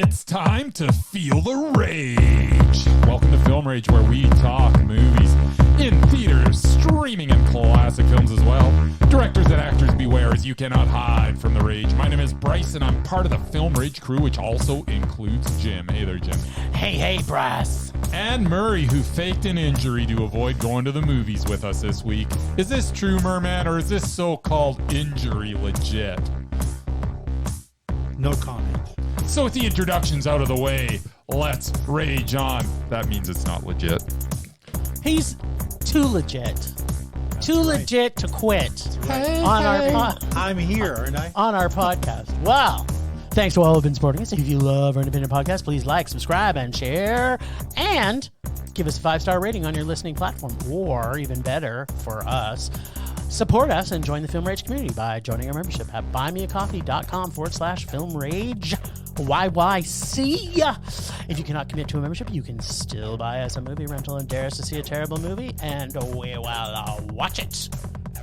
It's time to feel the rage. Welcome to Film Rage, where we talk movies in theaters, streaming, and classic films as well. Directors and actors beware, as you cannot hide from the rage. My name is Bryce, and I'm part of the Film Rage crew, which also includes Jim. Hey there, Jim. Hey, Bryce. And Murray, who faked an injury to avoid going to the movies with us this week. Is this true, Merman, or is this so-called injury legit? No comment. So with the introductions out of the way, let's rage on. That means it's not legit. He's too legit. Too legit to quit I'm here, aren't I? on our podcast. Wow. Thanks to all who've been supporting us. If you love our independent podcast, please like, subscribe, and share. And give us a 5-star rating on your listening platform. Or, even better for us, support us and join the Film Rage community by joining our membership at buymeacoffee.com/filmrage. YYC. If you cannot commit to a membership, you can still buy us a movie rental and dare us to see a terrible movie, and we will watch it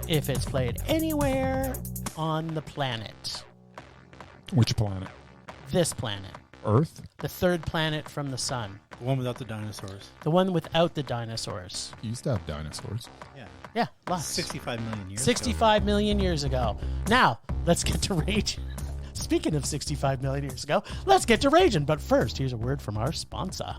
if it's played anywhere on the planet. Which planet? This planet. Earth? The third planet from the sun. The one without the dinosaurs. The one without the dinosaurs. You used to have dinosaurs. Yeah. Yeah, lots. 65 million years 65 million years ago. Now, let's get to rage. Speaking of 65 million years ago, let's get to raging. But first, here's a word from our sponsor.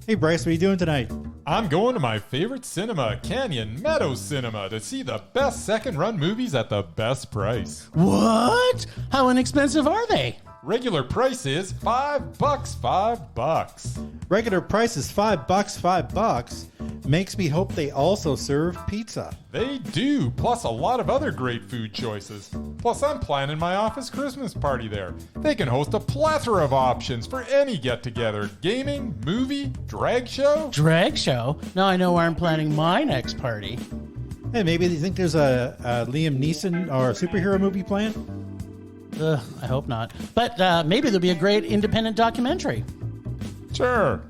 Hey, Bryce, what are you doing tonight? I'm going to my favorite cinema, Canyon Meadows Cinema, to see the best second-run movies at the best price. What? How inexpensive are they? Regular price is $5, $5. Regular price is $5. Makes me hope they also serve pizza. They do, plus a lot of other great food choices. Plus, I'm planning my office Christmas party there. They can host a plethora of options for any get-together. Gaming, movie, drag show. Drag show? Now I know where I'm planning my next party. Hey, maybe you think there's a Liam Neeson or a superhero movie planned? I hope not. But maybe there'll be a great independent documentary. Sure.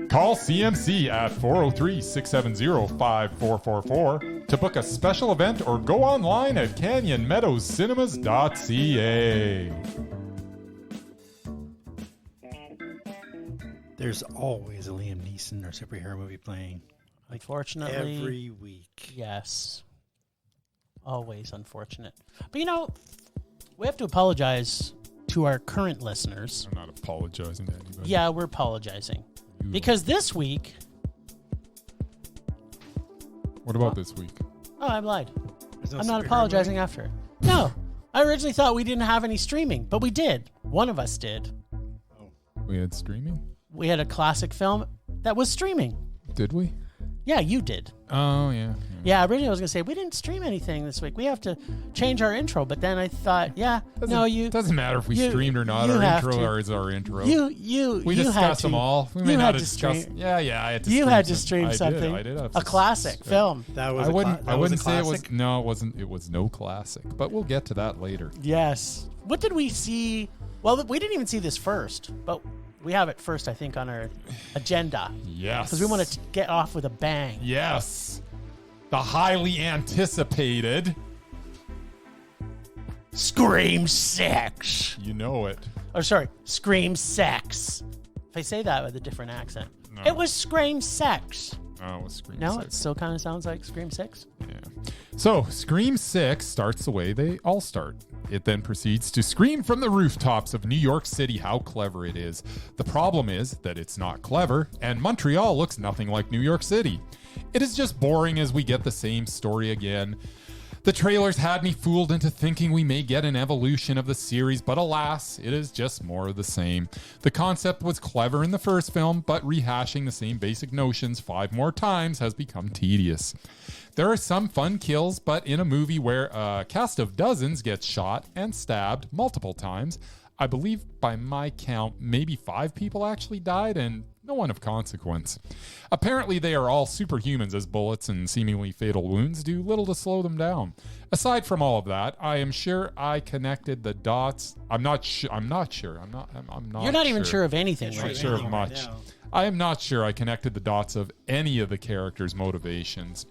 Call CMC at 403-670-5444 to book a special event or go online at canyonmeadowscinema.ca. There's always a Liam Neeson or superhero movie playing. Unfortunately. Every week. Yes. Always unfortunate. But we have to apologize to our current listeners. I'm not apologizing to anybody. Yeah, we're apologizing. Because this week... What about this week? Oh, I lied. There's no I'm not superhero apologizing movie? after. No. I originally thought we didn't have any streaming, but we did. One of us did. We had streaming? We had a classic film that was streaming. Did we? Yeah, you did. Oh, yeah. Yeah, originally I was going to say, we didn't stream anything this week. We have to change our intro. But then I thought, Doesn't matter if we streamed or not. Our intro is our intro. We discussed them all. We may not discuss. Yeah, I had to. You had to stream something. I did. A classic film. That was I wouldn't say it was. classic? No, it wasn't. It was no classic. But we'll get to that later. Yes. What did we see? Well, we didn't even see this first, but we have it first, I think, on our agenda. Yes. Because we want to get off with a bang. Yes. The highly anticipated Scream 6. You know it. Or sorry, Scream 6. If I say that with a different accent. No. It was Scream 6. Oh, it was Scream 6. No, it still kind of sounds like Scream 6. Yeah. So, Scream 6 starts the way they all start. It then proceeds to scream from the rooftops of New York City how clever it is. The problem is that it's not clever, and Montreal looks nothing like New York City. It is just boring as we get the same story again. The trailers had me fooled into thinking we may get an evolution of the series, but alas, it is just more of the same. The concept was clever in the first film, but rehashing the same basic notions 5 more times has become tedious. There are some fun kills, but in a movie where a cast of dozens gets shot and stabbed multiple times, I believe by my count, maybe 5 people actually died and no one of consequence. Apparently they are all superhumans, as bullets and seemingly fatal wounds do little to slow them down. Aside from all of that, I am sure I connected the dots. I'm not sure. You're not even sure of anything, I'm right? not sure of much. I am not sure I connected the dots of any of the characters' motivations.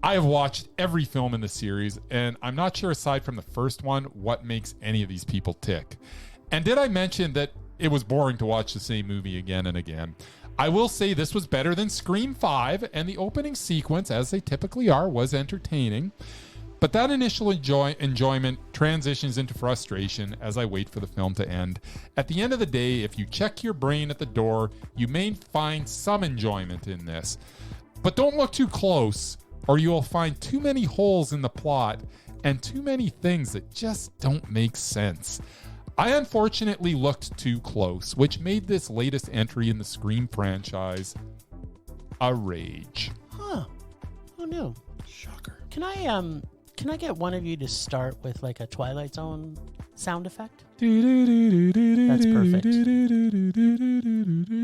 I have watched every film in the series, and I'm not sure, aside from the first one, what makes any of these people tick. And did I mention that it was boring to watch the same movie again and again? I will say this was better than Scream 5, and the opening sequence, as they typically are, was entertaining. But that initial enjoyment transitions into frustration as I wait for the film to end. At the end of the day, if you check your brain at the door, you may find some enjoyment in this. But don't look too close, or you will find too many holes in the plot and too many things that just don't make sense. I unfortunately looked too close, which made this latest entry in the Scream franchise a rage. Huh. Oh no. Shocker. Can I get one of you to start with like a Twilight Zone sound effect? That's perfect.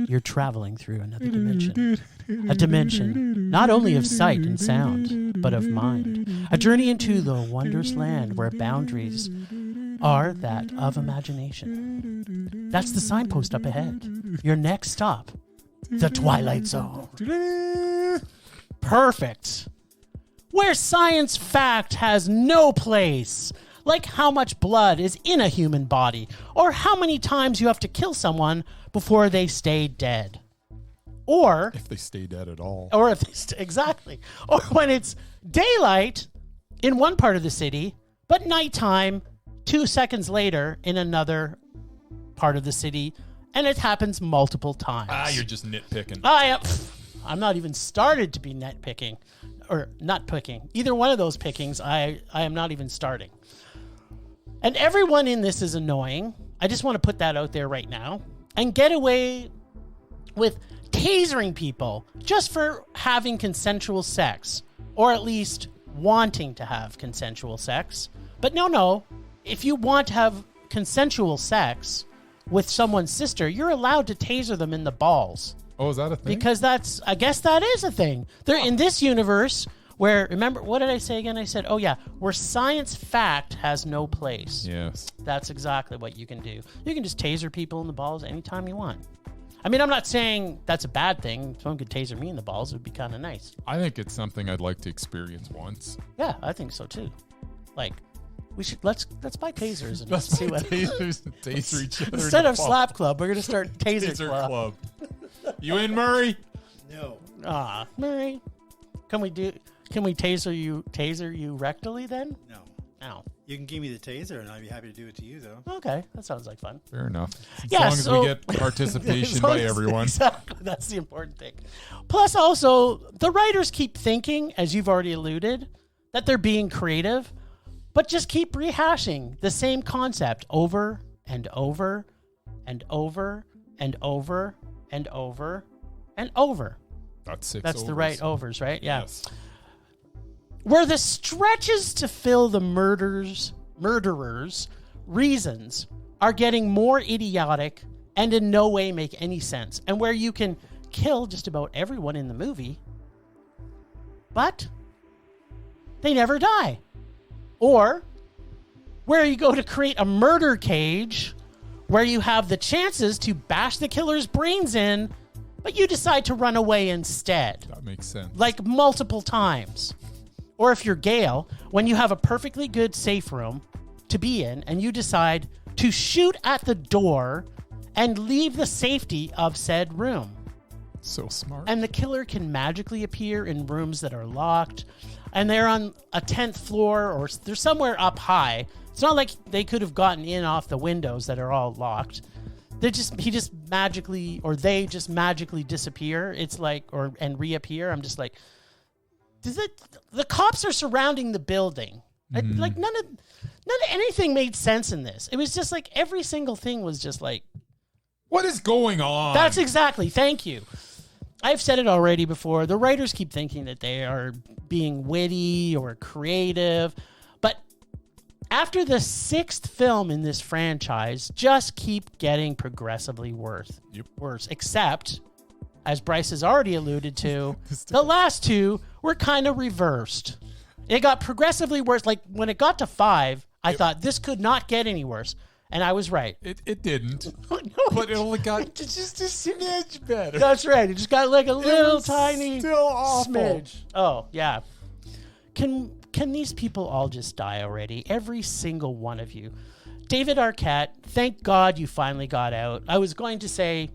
You're traveling through another dimension. A dimension not only of sight and sound, but of mind. A journey into the wondrous land where boundaries are that of imagination. That's the signpost up ahead. Your next stop, the Twilight Zone. Perfect. Where science fact has no place. Like how much blood is in a human body, or how many times you have to kill someone before they stay dead. Or if they stay dead at all. Or if they exactly. Or when it's daylight in one part of the city, but nighttime 2 seconds later in another part of the city, and it happens multiple times. You're just nitpicking. I'm not even started to be nitpicking. Or not picking. Either one of those pickings, I am not even starting. And everyone in this is annoying. I just want to put that out there right now. And get away with tasering people just for having consensual sex. Or at least wanting to have consensual sex. But no. If you want to have consensual sex with someone's sister, you're allowed to taser them in the balls. Oh, is that a thing? Because I guess that is a thing. They're in this universe where, remember, what did I say again? I said, where science fact has no place. Yes. That's exactly what you can do. You can just taser people in the balls anytime you want. I mean, I'm not saying that's a bad thing. If someone could taser me in the balls, it would be kind of nice. I think it's something I'd like to experience once. Yeah, I think so too. Like, we should let's buy tasers and Let's see what tasers and taser each other. Instead of slap club, we're gonna start taser club. You in, Murray? No. Murray, can we taser you rectally then? No. No. You can give me the taser, and I'd be happy to do it to you, though. Okay, that sounds like fun. Fair enough. As long as we get participation by everyone. Exactly, that's the important thing. Plus, also, the writers keep thinking, as you've already alluded, that they're being creative, but just keep rehashing the same concept over and over and over and over and over and over. That's 6 That's overs. the right overs, right? Yeah. Yes. Where the stretches to fill the murderers' reasons are getting more idiotic and in no way make any sense. And where you can kill just about everyone in the movie, but they never die. Or where you go to create a murder cage where you have the chances to bash the killer's brains in, but you decide to run away instead. That makes sense. Like multiple times. Or if you're Gale, when you have a perfectly good safe room to be in and you decide to shoot at the door and leave the safety of said room. So smart. And the killer can magically appear in rooms that are locked and they're on a 10th floor or they're somewhere up high. It's not like they could have gotten in off the windows that are all locked. They just magically disappear. It's like, and reappear. I'm just like, the cops are surrounding the building. Like none of anything made sense in this. It was just like every single thing was just like, what is going on? That's exactly. Thank you. I've said it already before. The writers keep thinking that they are being witty or creative, but after the 6th film in this franchise, just keep getting progressively worse. Except, as Bryce has already alluded to, the last 2 were kind of reversed. It got progressively worse. Like when it got to 5, I thought this could not get any worse. And I was right. It didn't. But it only got just a smidge better. That's right. It just got like a little tiny still awful. smidge. Oh, yeah. Can these people all just die already? Every single one of you. David Arquette, thank God you finally got out. I was going to say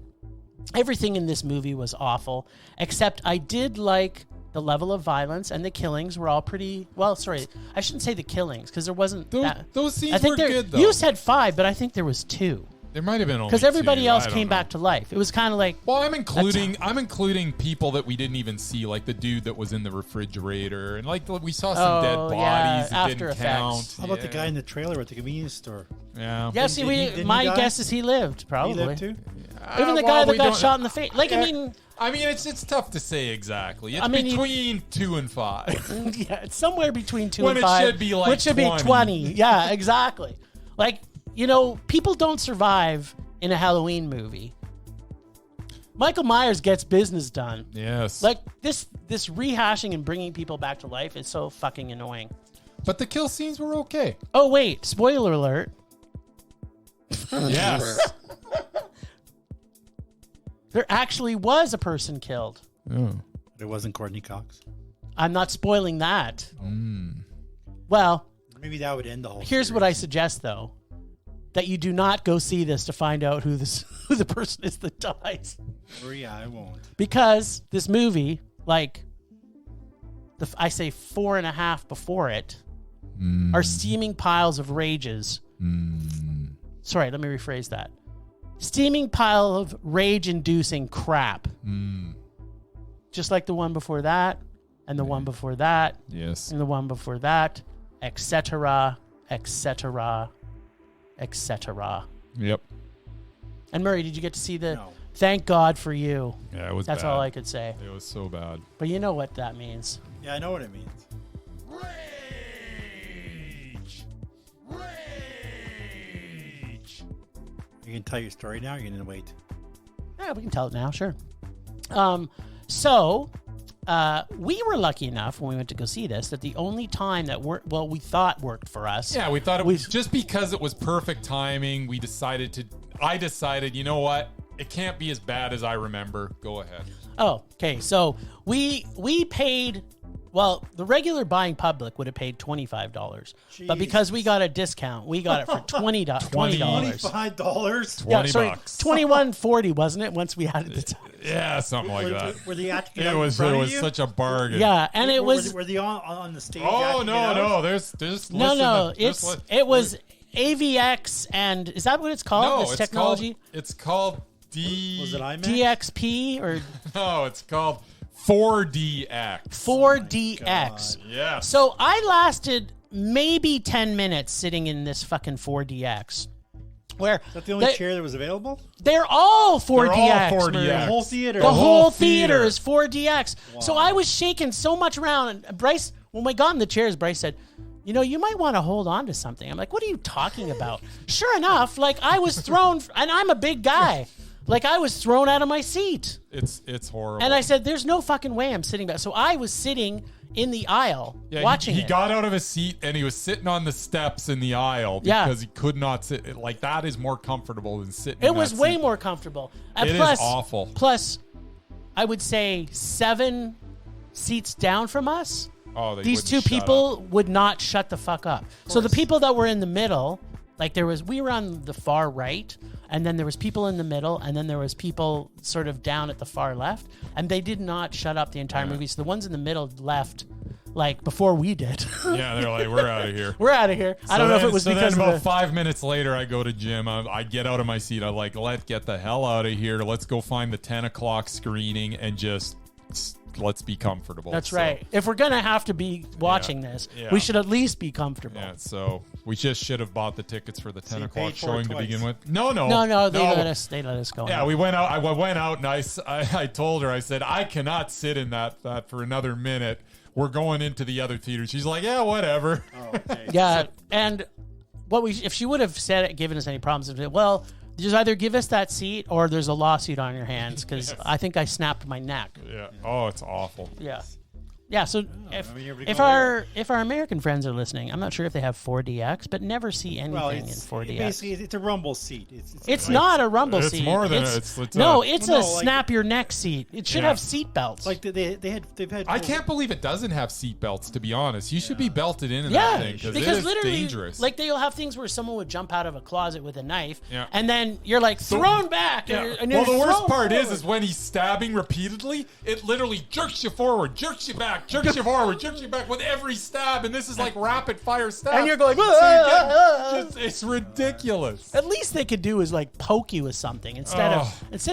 everything in this movie was awful, except I did like the level of violence, and the killings were all pretty... Well, sorry, I shouldn't say the killings, because there wasn't those scenes were good, though. You said 5, but I think there was 2. There might have been only because everybody 2. else came back to life. It was kind of like... Well, I'm including people that we didn't even see, like the dude that was in the refrigerator, and like we saw some dead bodies that after didn't effects. count. How about the guy in the trailer at the convenience store? Yeah. Yeah, see, my guess is he lived, probably. He lived too? Even the guy that got shot in the face. Like, I mean, it's tough to say exactly. It's between 2 and 5. Yeah, it's somewhere between 2 when and 5. When it should be like which should 20. be 20. Yeah, exactly. Like, people don't survive in a Halloween movie. Michael Myers gets business done. Yes. Like, this rehashing and bringing people back to life is so fucking annoying. But the kill scenes were okay. Oh, wait. Spoiler alert. Yes. There actually was a person killed. Oh. It wasn't Courtney Cox. I'm not spoiling that. Well, maybe that would end the whole here's series. what I suggest, though. That you do not go see this to find out who the person is that dies. Oh, yeah, I won't. Because this movie, like, I say 4.5 before it, are steaming piles of rages. Sorry, let me rephrase that. Steaming pile of rage-inducing crap. Just like the one before that, and the one before that, yes, and the one before that, etc., etc., etc. Yep. And Murray, did you get to see the... No. Thank God for you. Yeah, it was That's bad. all I could say. It was so bad. But you know what that means. Yeah, I know what it means. Rage! Rage! You can tell your story now, or you're going to wait? Yeah, we can tell it now, sure. We were lucky enough when we went to go see this that the only time that we thought worked for us. Yeah, we thought it was just because it was perfect timing. I decided, you know what? It can't be as bad as I remember. Go ahead. Oh, okay. So we paid. Well, the regular buying public would have paid $25, but because we got a discount, we got it for $20. $25. Yeah, sorry, $20. $21.40, wasn't it? Once we added the time. Yeah, something like that. Were they acting It was such a bargain. Yeah, and it was. Were they on the stage? Oh no! There's no. It was AVX, and is that what it's called? No, this technology. It's called Was it IMAX? DXP or no? It's called 4DX. 4DX. Yeah. So I lasted maybe 10 minutes sitting in this fucking 4DX. Where Is that the only chair that was available? They're all 4DX. They're all 4DX. Murray. The whole theater. The whole theater. theater is 4DX. Wow. So I was shaking so much around. And Bryce, when we got in the chairs, Bryce said, you might want to hold on to something. I'm like, what are you talking about? Sure enough, like I was thrown, and I'm a big guy. Like I was thrown out of my seat. It's horrible. And I said, there's no fucking way I'm sitting back. So I was sitting in the aisle watching he it. got out of his seat and he was sitting on the steps in the aisle because he could not sit. Like that is more comfortable than sitting. It was way more comfortable. And it is awful. Plus, I would say 7 seats down from us. Oh, these 2 people would not shut the fuck up. So the people that were in the middle, like we were on the far right, and then there was people in the middle, and then there was people sort of down at the far left, and they did not shut up the entire movie. So the ones in the middle left like before we did. Yeah, they're like, we're out of here. We're out of here. I don't know if it was because then about 5 minutes later, I go to gym. I get out of my seat. I'm like, let's get the hell out of here. Let's go find the 10 o'clock screening and just let's be comfortable. That's right. If we're going to have to be watching this, we should at least be comfortable. Yeah, so we just should have bought the tickets for the 10 o'clock showing to begin with. No. They let us go. Yeah, we went out. I went out and I told her, I said, I cannot sit in that for another minute. We're going into the other theater. She's like, yeah, whatever. Oh, okay. Yeah, and if she would have said it, given us any problems, well, just either give us that seat or there's a lawsuit on your hands because I think I snapped my neck. Yeah. Oh, it's awful. Yeah. Yeah, so if our American friends are listening, I'm not sure if they have 4DX, but never see anything in 4DX. Basically, it's a rumble seat. It's not a rumble seat. It's more than it's a a snap your neck seat. It should have seat belts. Like they've had. I can't believe it doesn't have seat belts. To be honest, you should be belted in that thing because it is literally, dangerous. like they'll have things where someone would jump out of a closet with a knife, Yeah. and then you're like thrown back. And Well, the worst thrown part forward. is when he's stabbing repeatedly, it literally jerks you forward, jerks you back, jerks you forward, jerks you back with every stab, and this is like rapid fire stab. And you're going, it's ridiculous. At least they could do is like poke you with something instead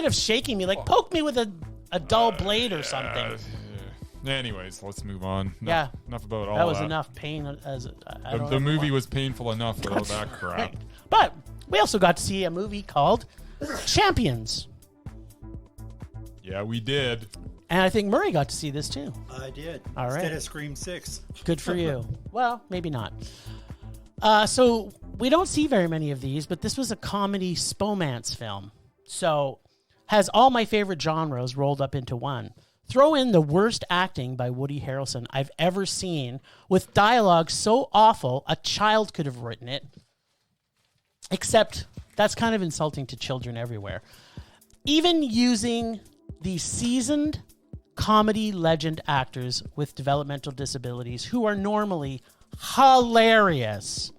of shaking me, like poke me with a dull blade or something. Anyways, let's move on. Enough about all that was that. enough pain. The movie was painful enough without that crap. But we also got to see a movie called Champions. Yeah, we did. And I think Murray got to see this too. I did. All right. Instead of Scream 6. Good for you. Well, maybe not. So we don't see very many of these, but this was a comedy spomance film. So has all my favorite genres rolled up into one. Throw in the worst acting by Woody Harrelson I've ever seen with dialogue so awful a child could have written it. Except that's kind of insulting to children everywhere. Even using the seasoned comedy legend actors with developmental disabilities who are normally hilarious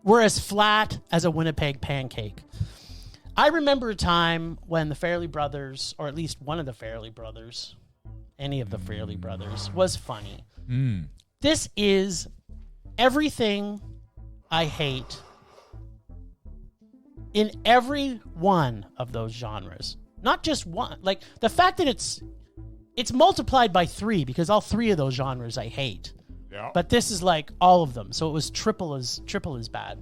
were as flat as a Winnipeg pancake. I remember a time when the Farrelly brothers, or at least one of the Farrelly brothers, any of the Farrelly brothers, was funny. This is everything I hate in every one of those genres. Not just one. Like, the fact that it's multiplied by 3 because all 3 of those genres I hate. Yeah. But this is like all of them. So it was triple as bad.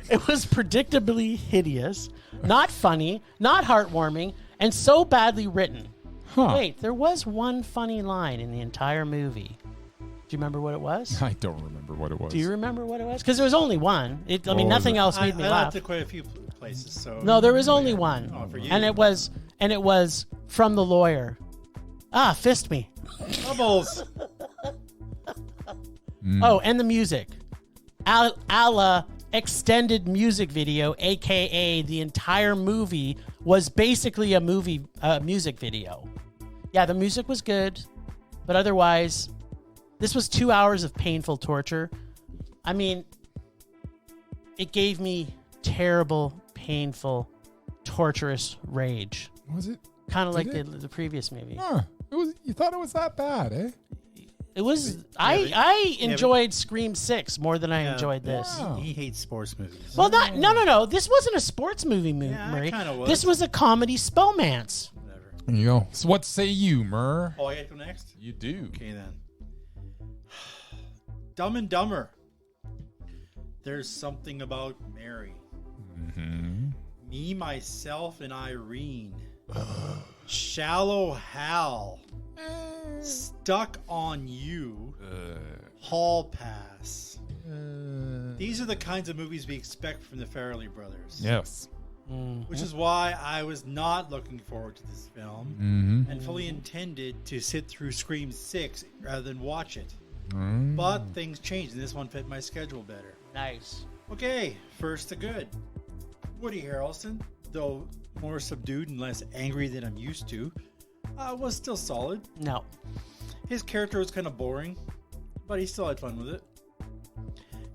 It was predictably hideous, not funny, not heartwarming, and so badly written. Wait, there was one funny line in the entire movie. Do you remember what it was? I don't remember what it was. Do you remember what it was? Because there was only one. Nothing else made me I laugh. laughed at quite a few places. So No, there was only one. Oh, for you. And it was from the lawyer. Fist me. Bubbles. Oh, and the music. A la extended music video, aka the entire movie was basically a music video. Yeah, the music was good, but otherwise, this was 2 hours of painful torture. I mean, it gave me terrible, painful, torturous rage. Was it? Kind of like the previous movie. It was. You thought it was that bad, eh? It was. I enjoyed Scream 6 more than I enjoyed this. Wow. He hates sports movies. Well, no. This wasn't a sports movie, Murray. it kinda was. This was a comedy spomance. Whatever. There you go. So what say you, Murr? Oh, I get to go next? You do. Okay, then. Dumb and Dumber. There's something about Mary. Me, Myself, and Irene. Shallow Hal. Stuck on You. Hall Pass. These are the kinds of movies we expect from the Farrelly brothers. Yes. Which is why I was not looking forward to this film and fully intended to sit through Scream 6 rather than watch it. But things changed and this one fit my schedule better. Nice. Okay, first the good. Woody Harrelson, though more subdued and less angry than I'm used to, was still solid. No. His character was kind of boring, but he still had fun with it.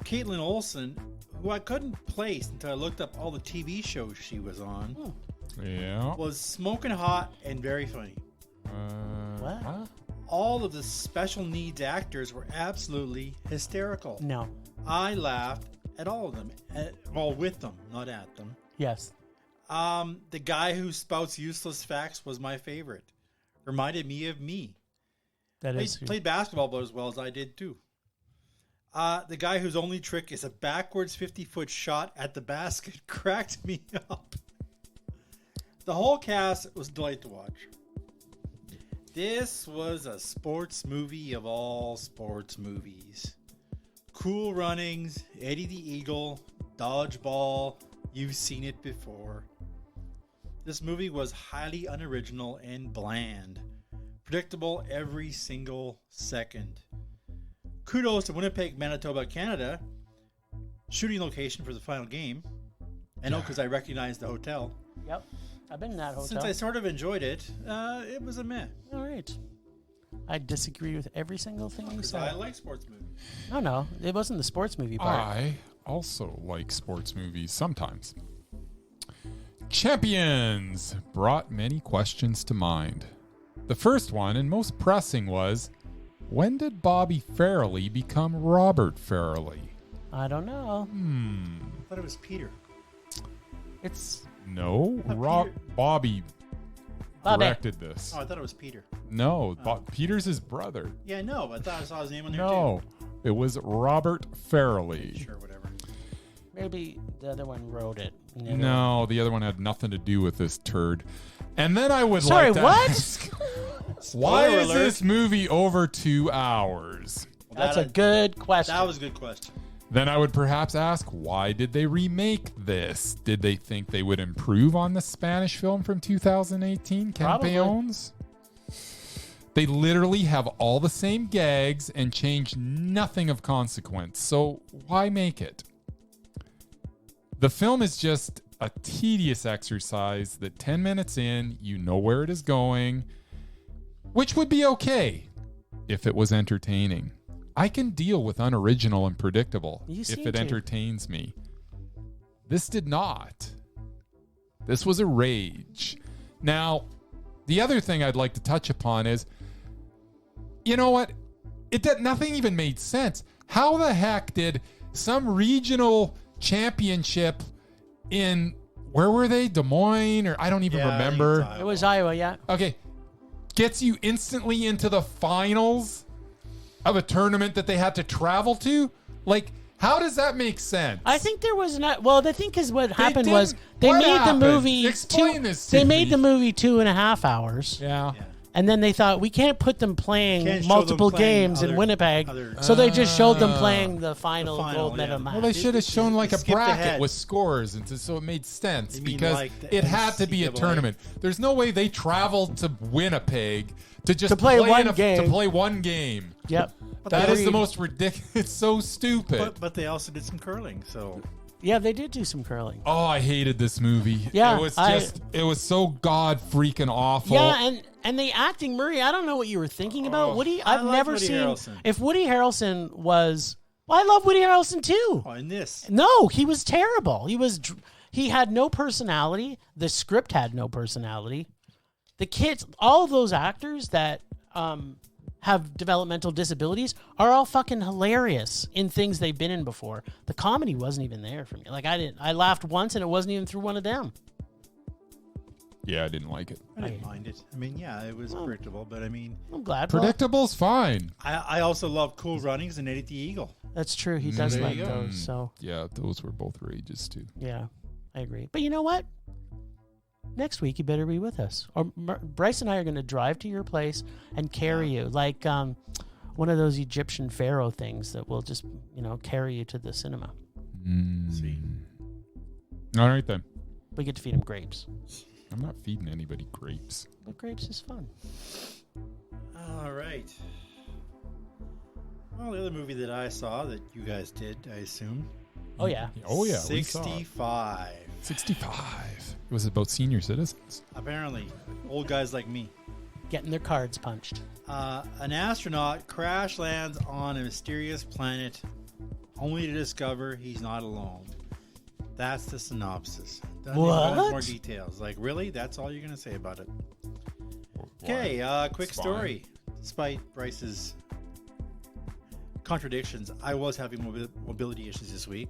Caitlin Olsen, who I couldn't place until I looked up all the TV shows she was on, Yeah. was smoking hot and very funny. What? Huh? All of the special needs actors were absolutely hysterical. No. I laughed at all of them. Well, with them, not at them. Yes. The guy who spouts useless facts was my favorite. Reminded me of me. That is. Played basketball about as well as I did too. The guy whose only trick is a backwards 50-foot shot at the basket cracked me up. The whole cast was a delight to watch. This was a sports movie of all sports movies. Cool Runnings, Eddie the Eagle, Dodgeball. You've seen it before. This movie was highly unoriginal and bland. Predictable every single second. Kudos to Winnipeg, Manitoba, Canada. Shooting location for the final game. I know because I recognize the hotel. Yep. I've been in that hotel. Since I sort of enjoyed it, it was a meh. All right. I disagree with every single thing you said. I like sports movies. No. It wasn't the sports movie part. I also like sports movies sometimes. Champions brought many questions to mind. The first one and most pressing was, when did Bobby Farrelly become Robert Farrelly? I don't know. I thought it was Peter. It's No, Bobby directed this. Oh, I thought it was Peter. No, Peter's his brother. Yeah, no, I thought I saw his name on there No, it was Robert Farrelly. too. Sure, whatever. maybe the other one wrote it. No, the other one had nothing to do with this turd. And then I would Sorry, like to what? ask, why Spoiler is alert. this movie over 2 hours? That's a good question. That was a good question. Then I would perhaps ask, why did they remake this? Did they think they would improve on the Spanish film from 2018, Probably. Campeones? They literally have all the same gags and change nothing of consequence. So why make it? The film is just a tedious exercise that 10 minutes in, you know where it is going, which would be okay if it was entertaining. I can deal with unoriginal and predictable You if seem it to. entertains me. This did not. This was a rage. Now, the other thing I'd like to touch upon is, you know what? Nothing even made sense. How the heck did some regional championship in, where were they? Des Moines? Or I don't even Yeah, I think remember. it's It was Iowa, yeah. Okay. Gets you instantly into the finals of a tournament that they had to travel to? Like, how does that make sense? I think there was not. Well, I think is what happened didn't- was they what made happened? the movie. Explain this to They made me. the movie 2.5 hours, Yeah. Yeah. and then they thought we can't put them playing Can't show multiple them playing games in other- Winnipeg, other- so they just showed them playing the final, The final, gold medal yeah. match. Well, they should have shown like a skipped bracket ahead. with scores, and so it made sense You mean because like the it had to be a NCAA? tournament. There's no way they traveled to Winnipeg to just To play one to game. play one game. Yep. That is the Agreed. most ridiculous. It's so stupid. But they also did some curling, so Yeah, they did do some curling. Oh, I hated this movie. Yeah, it was so god freaking awful. Yeah, and the acting, Murray. I don't know what you were thinking about. Woody, I I've like never Woody seen. Harrelson. If Woody Harrelson was, well, I love Woody Harrelson too. in this. No, he was terrible. He had no personality. The script had no personality. The kids, all of those actors that have developmental disabilities are all fucking hilarious in things they've been in before. The comedy wasn't even there for me. Like I laughed once and it wasn't even through one of them. Yeah, I didn't like it. I didn't mind it. I mean, yeah, it was predictable, but I mean, I'm glad. Predictable's fine. I also love Cool Runnings and Eddie the Eagle. That's true. He does There like you go. those. So Yeah, those were both rages too. yeah, I agree. But you know what? Next week you better be with us. Or Bryce and I are going to drive to your place and carry you like one of those Egyptian pharaoh things that will just carry you to the cinema. See, All right then. We get to feed him grapes. I'm not feeding anybody grapes. But grapes is fun. all right. Well, the other movie that I saw that you guys did, I assume, Oh yeah. Oh yeah, we saw it. 65. 65. It was about senior citizens. Apparently, old guys like me. Getting their cards punched. An astronaut crash lands on a mysterious planet, only to discover he's not alone. That's the synopsis. Doesn't even go into What? more details. Like, really? That's all you're going to say about it? Why? Okay, quick It's fine. story. Despite Bryce's contradictions, I was having mobility issues this week,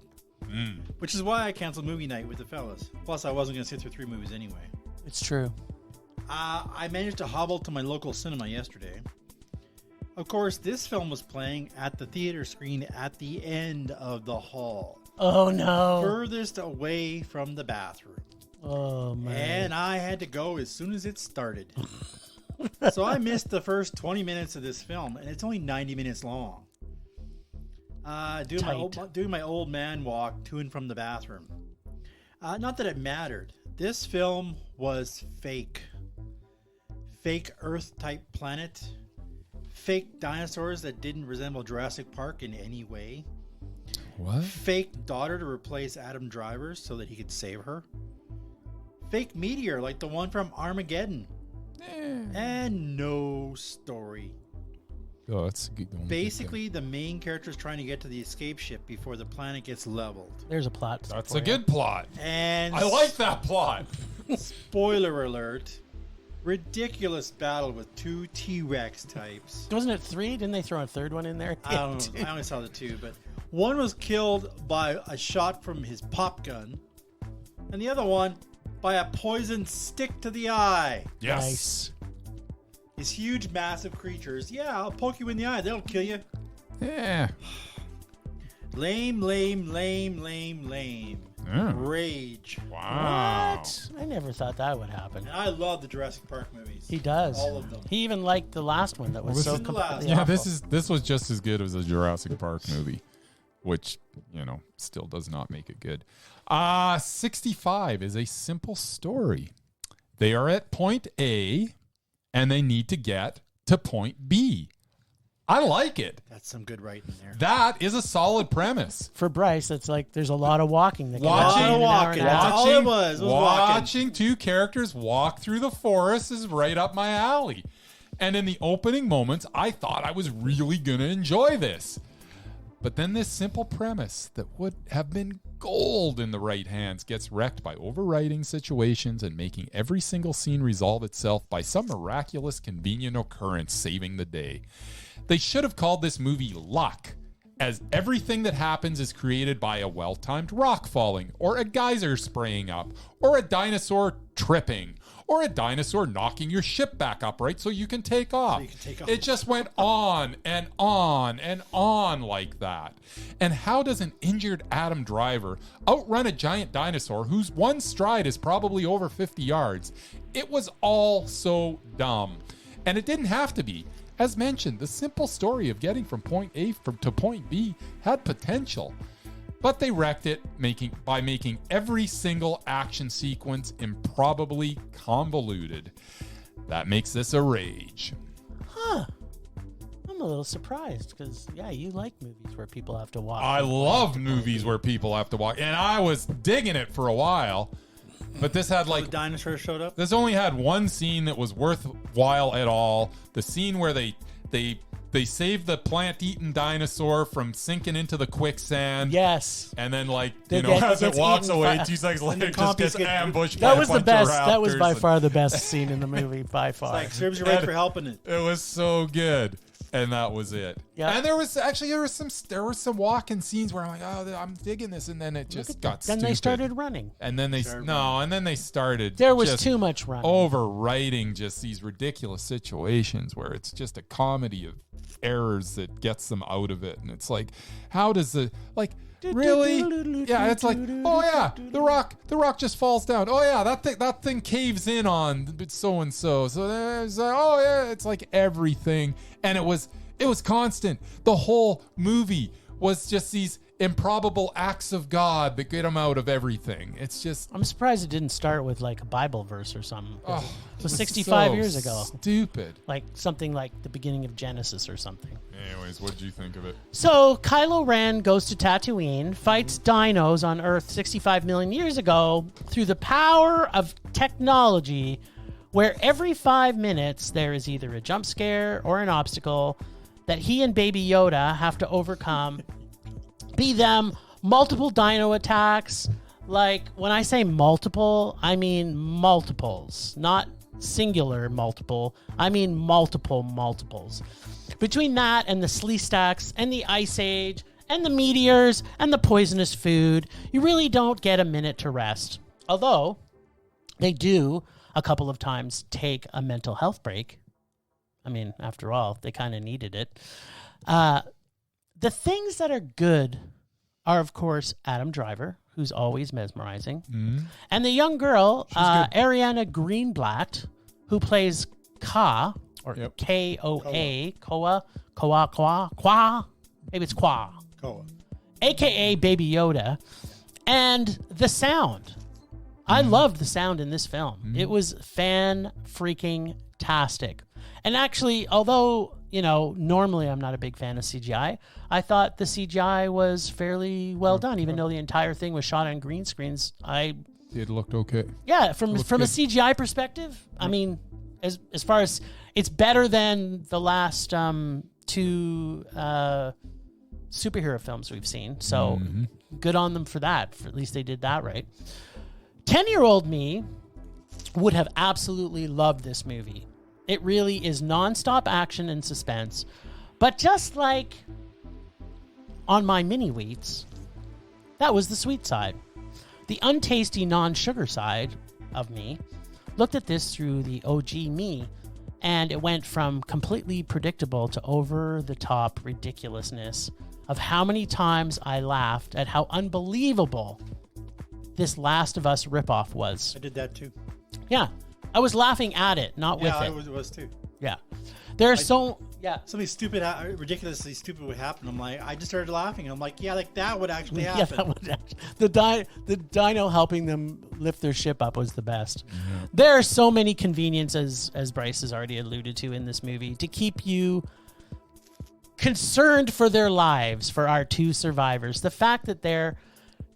which is why I canceled movie night with the fellas. Plus, I wasn't going to sit through 3 movies anyway. It's true. I managed to hobble to my local cinema yesterday. Of course, this film was playing at the theater screen at the end of the hall, Oh no. furthest away from the bathroom. Oh man. And I had to go as soon as it started. So I missed the first 20 minutes of this film, and it's only 90 minutes long. Doing my old man walk to and from the bathroom. Not that it mattered. This film was fake. Fake Earth-type planet. Fake dinosaurs that didn't resemble Jurassic Park in any way. What? Fake daughter to replace Adam Driver so that he could save her. Fake meteor like the one from Armageddon. And no story. Oh, that's a good one. Basically, the main character is trying to get to the escape ship before the planet gets leveled. There's a plot. That's a good plot. And I like that plot. spoiler alert, ridiculous battle with 2 T-Rex types. Wasn't it 3? Didn't they throw a third one in there? I don't know. I only saw the 2, but one was killed by a shot from his pop gun, and the other one by a poisoned stick to the eye. Yes. Nice. These huge, massive creatures. Yeah, I'll poke you in the eye. That'll kill you. Yeah. Lame, lame, lame, lame, lame. Yeah. Rage. Wow. What? I never thought that would happen. And I love the Jurassic Park movies. He does. All of them. He even liked the last one that was Well, so this is the last completely Yeah, awful. this was just as good as a Jurassic Park movie, which, still does not make it good. 65 is a simple story. They are at point A, and they need to get to point B. I like it. That's some good writing there. That is a solid premise. For Bryce, it's like there's a lot of walking. That can Watching- happen in an hour and a That's half. all it was walking. Watching 2 characters walk through the forest is right up my alley. And in the opening moments, I thought I was really going to enjoy this. But then this simple premise that would have been gold in the right hands gets wrecked by overwriting situations and making every single scene resolve itself by some miraculous convenient occurrence saving the day. They should have called this movie Luck, as everything that happens is created by a well-timed rock falling, or a geyser spraying up, or a dinosaur tripping, or a dinosaur knocking your ship back upright so you can take off. It just went on and on and on like that. And how does an injured Adam Driver outrun a giant dinosaur whose one stride is probably over 50 yards? It was all so dumb. And it didn't have to be. As mentioned, the simple story of getting from point A to point B had potential. But they wrecked it by making every single action sequence improbably convoluted. That makes this a rage. Huh. I'm a little surprised because, yeah, you like movies where people have to walk. I love movies where people have to walk, and I was digging it for a while. But this had The dinosaurs showed up. this only had one scene that was worthwhile at all. The scene where they saved the plant-eaten dinosaur from sinking into the quicksand. Yes. And then, It as it gets walks eaten away, by- 2 seconds later, the it just gets compies get- ambushed by That a was the bunch of best. That was raptors by and- far the best scene in the movie, by far. Like, serves you right for helping it. It was so good. And that was it. Yeah. And there was some walking scenes where I'm like, oh, I'm digging this, and then it just got Then stupid. they started running. And then they started. There was just too much running. overwriting just these ridiculous situations where it's just a comedy of errors that gets them out of it, and it's like, how does really? Yeah, it's like, oh yeah, the rock just falls down. Oh yeah, that thing caves in on so and so. So there's oh yeah, it's like everything, and it was constant. The whole movie was just these improbable acts of God that get them out of everything. It's just I'm surprised it didn't start with like a Bible verse or something. oh, It was 65 so years ago. Stupid. Like something like the beginning of Genesis or something. Anyways, what did you think of it? So Kylo Ren goes to Tatooine, fights dinos on Earth 65 million years ago through the power of technology, where every 5 minutes there is either a jump scare or an obstacle that he and Baby Yoda have to overcome. Be them multiple dino attacks. Like, when I say multiple, I mean multiples, not singular multiple. I mean multiples. Between that and the Slee Stacks and the Ice Age and the meteors and the poisonous food, you really don't get a minute to rest. Although, they do a couple of times take a mental health break. I mean, after all, they kind of needed it. The things that are good are, of course, Adam Driver, who's always mesmerizing, and the young girl, Ariana Greenblatt, who plays Ka, or Yep. Koa, Kwa, maybe it's Kwa, Koa. a.k.a. Baby Yoda, and the sound. I loved the sound in this film. It was fan-freaking-tastic. And actually, although, normally I'm not a big fan of CGI, I thought the CGI was fairly well done, even though the entire thing was shot on green screens. It looked okay. Yeah, from a CGI perspective, I mean, as far as it's better than the last two superhero films we've seen. So good on them for that. At least they did that right. 10-year-old me would have absolutely loved this movie. It really is nonstop action and suspense. But just like on my mini wheats, that was the sweet side. The untasty non-sugar side of me looked at this through the OG me, and it went from completely predictable to over-the-top ridiculousness of how many times I laughed at how unbelievable this Last of Us ripoff was. I did that too. Yeah. I was laughing at it, not with it. Yeah, I was too. Yeah. There's something stupid, ridiculously stupid would happen. I'm like, I just started laughing. I'm like, yeah, like that would actually happen. Yeah, that would actually, the dino helping them lift their ship up was the best. Mm-hmm. There are so many conveniences, as Bryce has already alluded to in this movie, to keep you concerned for their lives, for our two survivors. The fact that they're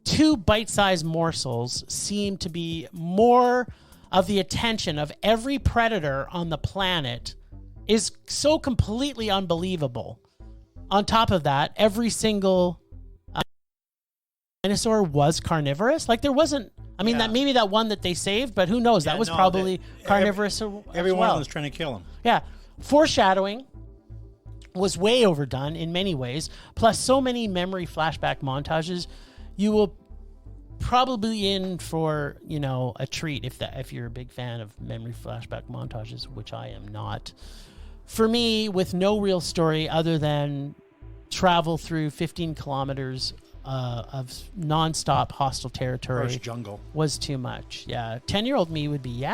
two bite-sized morsels seem to be more of the attention of every predator on the planet is so completely unbelievable. On top of that, every single dinosaur was carnivorous. Like there wasn't, that maybe that one that they saved, but who knows? That was probably carnivorous. Everyone was trying to kill him. Yeah. Foreshadowing was way overdone in many ways. Plus so many memory flashback montages. You will probably in for a treat if you're a big fan of memory flashback montages, which I am not. For me, with no real story other than travel through 15 kilometers of nonstop hostile territory, jungle was too much. Yeah, 10-year-old me would be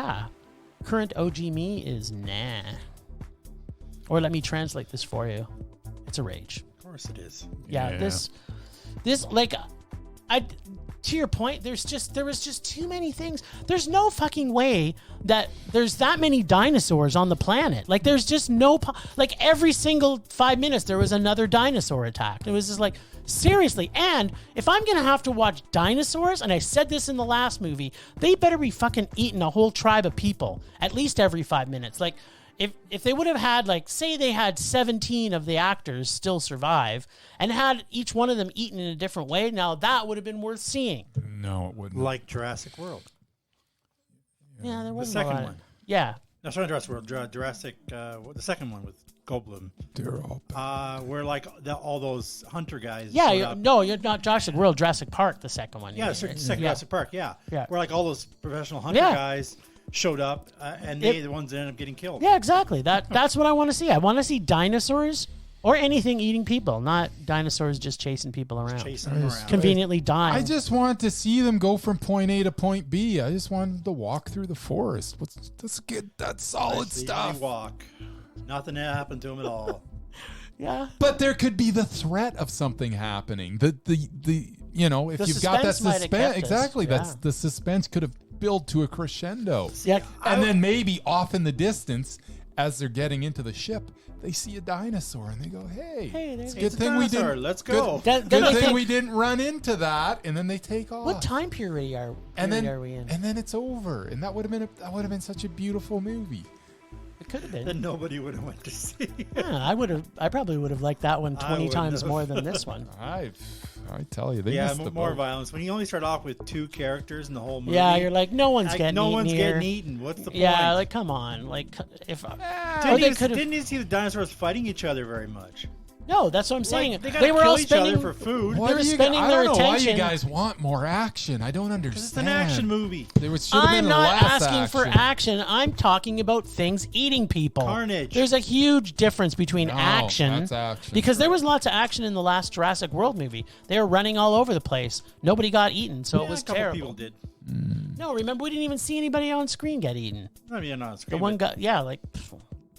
Current OG me is nah. Or let me translate this for you. It's a rage. Of course it is. Yeah. This like to your point, there was just too many things. There's no fucking way that there's that many dinosaurs on the planet. Like there's just no like every single 5 minutes there was another dinosaur attack. It was just like seriously. And if I'm gonna have to watch dinosaurs, and I said this in the last movie, they better be fucking eating a whole tribe of people at least every 5 minutes. Like if they would have had, like, say they had 17 of the actors still survive and had each one of them eaten in a different way, now that would have been worth seeing. No, it wouldn't. Like Jurassic World. Yeah, there was the second one. Yeah. No, sorry, Jurassic World. Jurassic, the second one with Goldblum. They're all where like all those hunter guys. Yeah, you're not Jurassic World, Jurassic Park, the second one. Yeah, second Jurassic Park. Yeah, where like all those professional hunter Yeah. guys showed up, and they the ones that ended up getting killed. Yeah, exactly. That's what I want to see. I want to see dinosaurs or anything eating people, not dinosaurs just chasing people around. Conveniently dying. I just want to see them go from point A to point B. I just want them to walk through the forest. Let's get that solid stuff. Walk. Nothing happened to them at all. Yeah. But there could be the threat of something happening. If you've got that suspense, exactly. That's the suspense could have build to a crescendo. Yeah. And then maybe off in the distance, as they're getting into the ship, they see a dinosaur and they go, hey it's good thing we didn't. Let's go. Good thing we didn't run into that. And then they take off. What time period are we in? And then it's over. And that would have been such a beautiful movie. It could have been. Then nobody would have went to see it. Yeah, I probably would have liked that one 20 times more than this one. I tell you, they missed the more boat. violence. When you only start off with two characters in the whole movie. Yeah, you're like, no one's getting eaten. What's the point? Yeah, like, come on. Like, didn't you see the dinosaurs fighting each other very much? No, that's what I'm saying. They were all each other spending for food. They were spending their attention. I don't know why you guys want more action. I don't understand. It's an action movie. I'm not asking for action. I'm talking about things eating people. Carnage. There's a huge difference between action. That's action. Because there was lots of action in the last Jurassic World movie. They were running all over the place. Nobody got eaten, so it was terrible. People did. No, remember, we didn't even see anybody on screen get eaten. I mean, not on screen. The one got,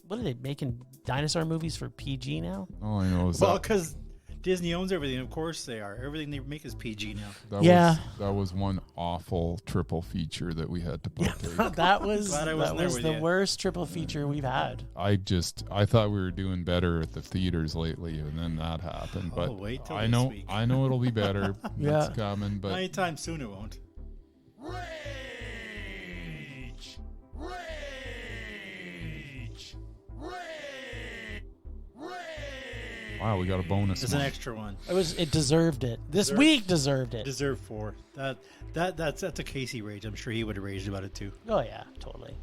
what are they making dinosaur movies for PG now? All I know is because Disney owns everything. Of course they are. Everything they make is PG now. That was one awful triple feature that we had to partake. That was Glad I wasn't there the with you. worst triple feature we've had. I thought we were doing better at the theaters lately, and then that happened. But wait till I this know week. I know it'll be better. Yeah. It's coming, but Anytime soon it won't. Rage! Rage! Rage! Rage! Wow, we got a bonus. It's an one. extra one. It deserved it. This week deserved it. Deserve 4. That's a Casey rage. I'm sure he would have raged about it too. Oh yeah, totally.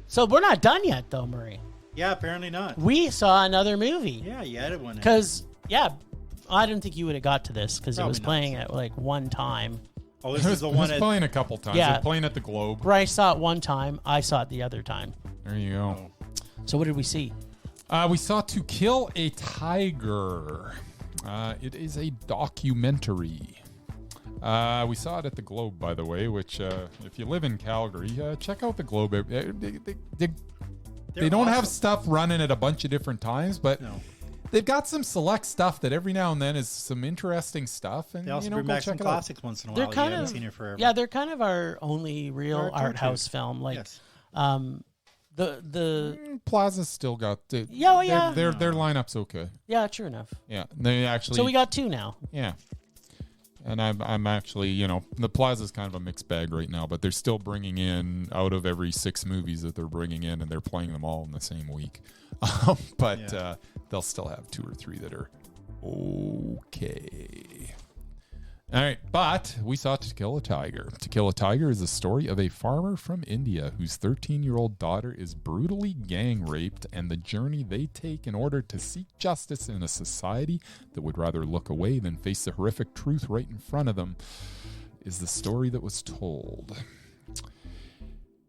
So we're not done yet though, Murray. Yeah, apparently not. We saw another movie. Yeah, you added one. Because I didn't think you would have got to this because it was Probably not. playing at like one time. Oh, It this is was, the it one was at playing a couple times. Yeah. It was playing at the Globe. Bryce saw it one time. I saw it the other time. There you go. So what did we see? We saw To Kill a Tiger. It is a documentary. We saw it at the Globe, by the way, which if you live in Calgary, check out the Globe. They don't have stuff running at a bunch of different times, but they've got some select stuff that every now and then is some interesting stuff. And They also go bring back check some it out. classics once in a They're while. kind You haven't of seen it forever. Yeah, they're kind of our only real Our art house go-to. film. Like Yes. the Plaza's still got their lineup's okay. yeah, true enough. Yeah, they actually. So we got 2 now. Yeah. And I'm actually, the Plaza's kind of a mixed bag right now, but they're still bringing in, out of every 6 movies that they're bringing in, and they're playing them all in the same week. But they'll still have 2 or 3 that are okay. All right, but we saw To Kill a Tiger. To Kill a Tiger is the story of a farmer from India whose 13-year-old daughter is brutally gang raped, and the journey they take in order to seek justice in a society that would rather look away than face the horrific truth right in front of them is the story that was told.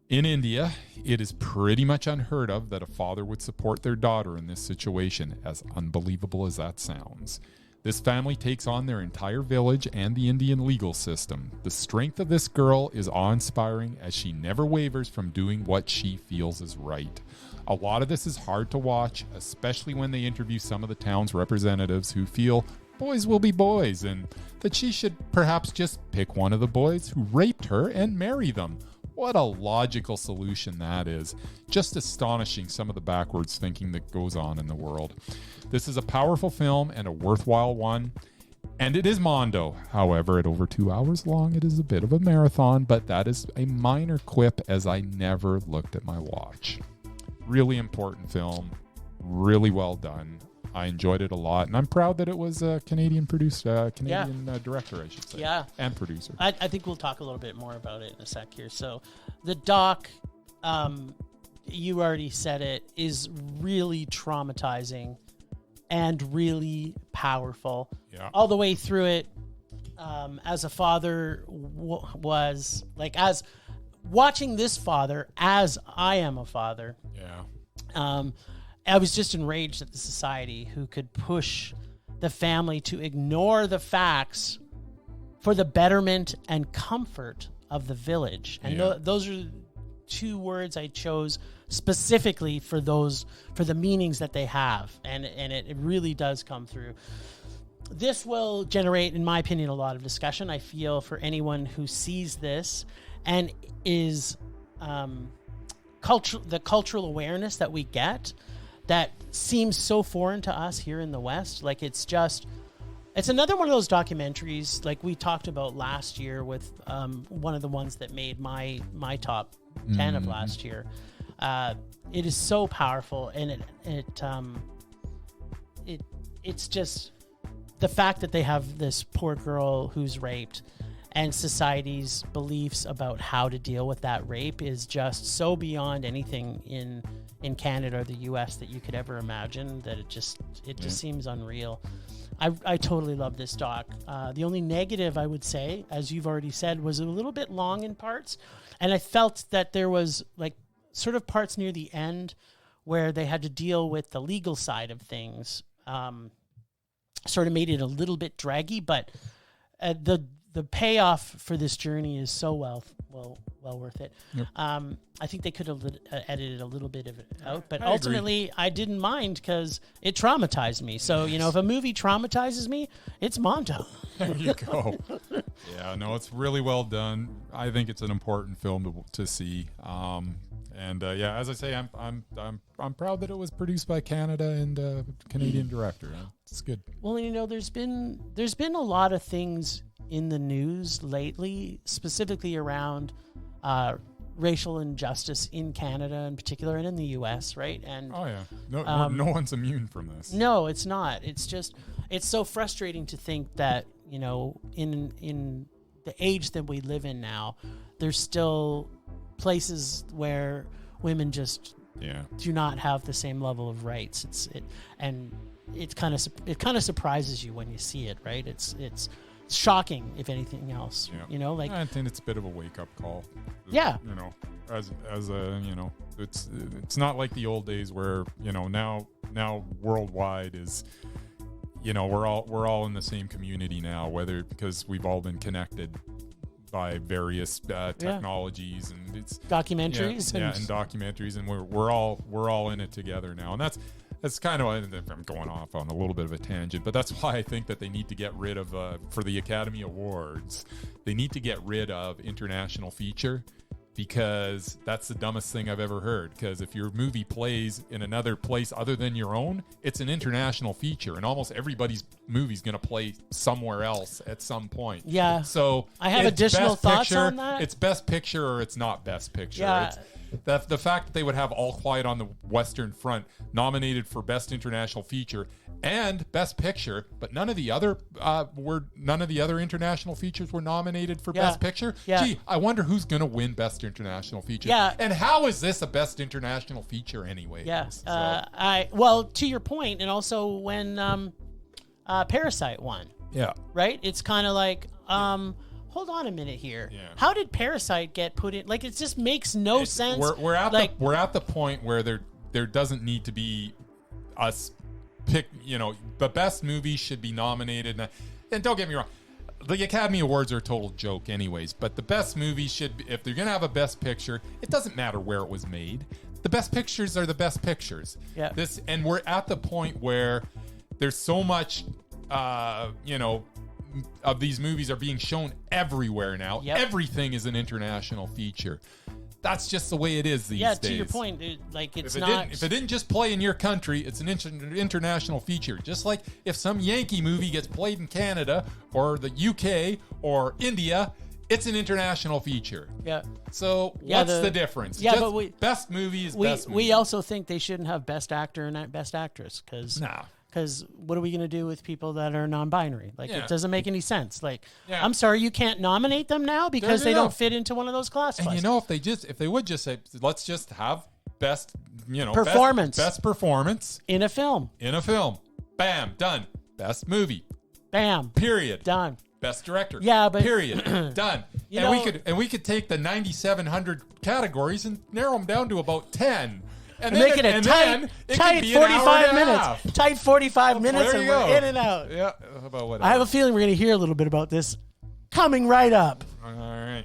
In India, it is pretty much unheard of that a father would support their daughter in this situation, as unbelievable as that sounds. This family takes on their entire village and the Indian legal system. The strength of this girl is awe-inspiring as she never wavers from doing what she feels is right. A lot of this is hard to watch, especially when they interview some of the town's representatives who feel boys will be boys and that she should perhaps just pick one of the boys who raped her and marry them. What a logical solution that is. Just astonishing, some of the backwards thinking that goes on in the world. This is a powerful film and a worthwhile one. And it is Mondo. However, at over 2 hours long, it is a bit of a marathon, but that is a minor quip as I never looked at my watch. Really important film. Really well done. I enjoyed it a lot, and I'm proud that it was a Canadian director, I should say. Yeah. And producer. I think we'll talk a little bit more about it in a sec here. So the doc, you already said it, is really traumatizing and really powerful. Yeah. All the way through it, as a father was like, as watching this father as I am a father. Yeah. I was just enraged at the society who could push the family to ignore the facts for the betterment and comfort of the village. And those are 2 words I chose specifically for the meanings that they have. And it really does come through. This will generate, in my opinion, a lot of discussion, I feel, for anyone who sees this and is the cultural awareness that we get that seems so foreign to us here in the West. Like, it's another one of those documentaries like we talked about last year with one of the ones that made my top 10 of last year. It is so powerful, and it's just the fact that they have this poor girl who's raped, and society's beliefs about how to deal with that rape is just so beyond anything in Canada or the US that you could ever imagine, that it just seems unreal. I totally love this doc. The only negative I would say, as you've already said, was a little bit long in parts, and I felt that there was like sort of parts near the end where they had to deal with the legal side of things. Sort of made it a little bit draggy, but the payoff for this journey is so well worth it. Yep. I think they could have edited a little bit of it out, but I ultimately I didn't mind because it traumatized me. So, if a movie traumatizes me, it's Monto. There you go. Yeah, no, it's really well done. I think it's an important film to see. As I say, I'm proud that it was produced by Canada and a Canadian director. It's good. Well, there's been a lot of things in the news lately, specifically around racial injustice in Canada in particular, and in the U.S., right? And no one's immune from this. No, it's not. It's so frustrating to think that in the age that we live in now, there's still places where women just do not have the same level of rights. It kind of surprises you when you see it, right? It's shocking, if anything else. Yeah. I think it's a bit of a wake up call. Yeah. It's not like the old days where now worldwide is we're all in the same community now, whether because we've all been connected by various technologies and it's documentaries and documentaries, and we're all in it together now, and that's kind of, I'm going off on a little bit of a tangent, but that's why I think that they need to get rid of, for the Academy Awards, they need to get rid of international feature, because that's the dumbest thing I've ever heard. Because if your movie plays in another place other than your own, it's an international feature, and almost everybody's movie's going to play somewhere else at some point. Yeah. So I have additional thoughts on that. It's Best Picture or it's not Best Picture. Yeah. The fact that they would have All Quiet on the Western Front nominated for Best International Feature and Best Picture, but none of the other international features were nominated for Best Picture. Yeah. Gee, I wonder who's going to win Best International Feature. Yeah. And how is this a Best International Feature anyway? Yeah. So. To your point, and also when Parasite won. Yeah. Right? It's kind of like, hold on a minute here. Yeah. How did Parasite get put in? Like, it just makes no sense. We're at the point where there doesn't need to be us pick. The best movie should be nominated, and don't get me wrong, the Academy Awards are a total joke, anyways. But the best movie should be, if they're gonna have a Best Picture, it doesn't matter where it was made. The best pictures are the best pictures. Yeah. And we're at the point where there's so much, of these movies are being shown everywhere now. Yep. Everything is an international feature. That's just the way it is these days. Yeah, to your point, if it didn't just play in your country, it's an international feature. Just like if some Yankee movie gets played in Canada or the UK or India, it's an international feature. Yeah. So what's the difference? Yeah, just but best movie is best movie. We also think they shouldn't have Best Actor and Best Actress because what are we going to do with people that are non-binary? It doesn't make any sense. I'm sorry, you can't nominate them now because they don't fit into one of those classifiers. And if they would just say, let's just have best, performance, best performance in a film. Bam, done. Best movie. Bam. Period. Done. Best director. Yeah, but period. Done. We could take the 9,700 categories and narrow them down to about 10. And make it a tight 45 minutes. Tight 45 minutes and we're in and out. Yeah, about whatever. I have a feeling we're going to hear a little bit about this coming right up. All right.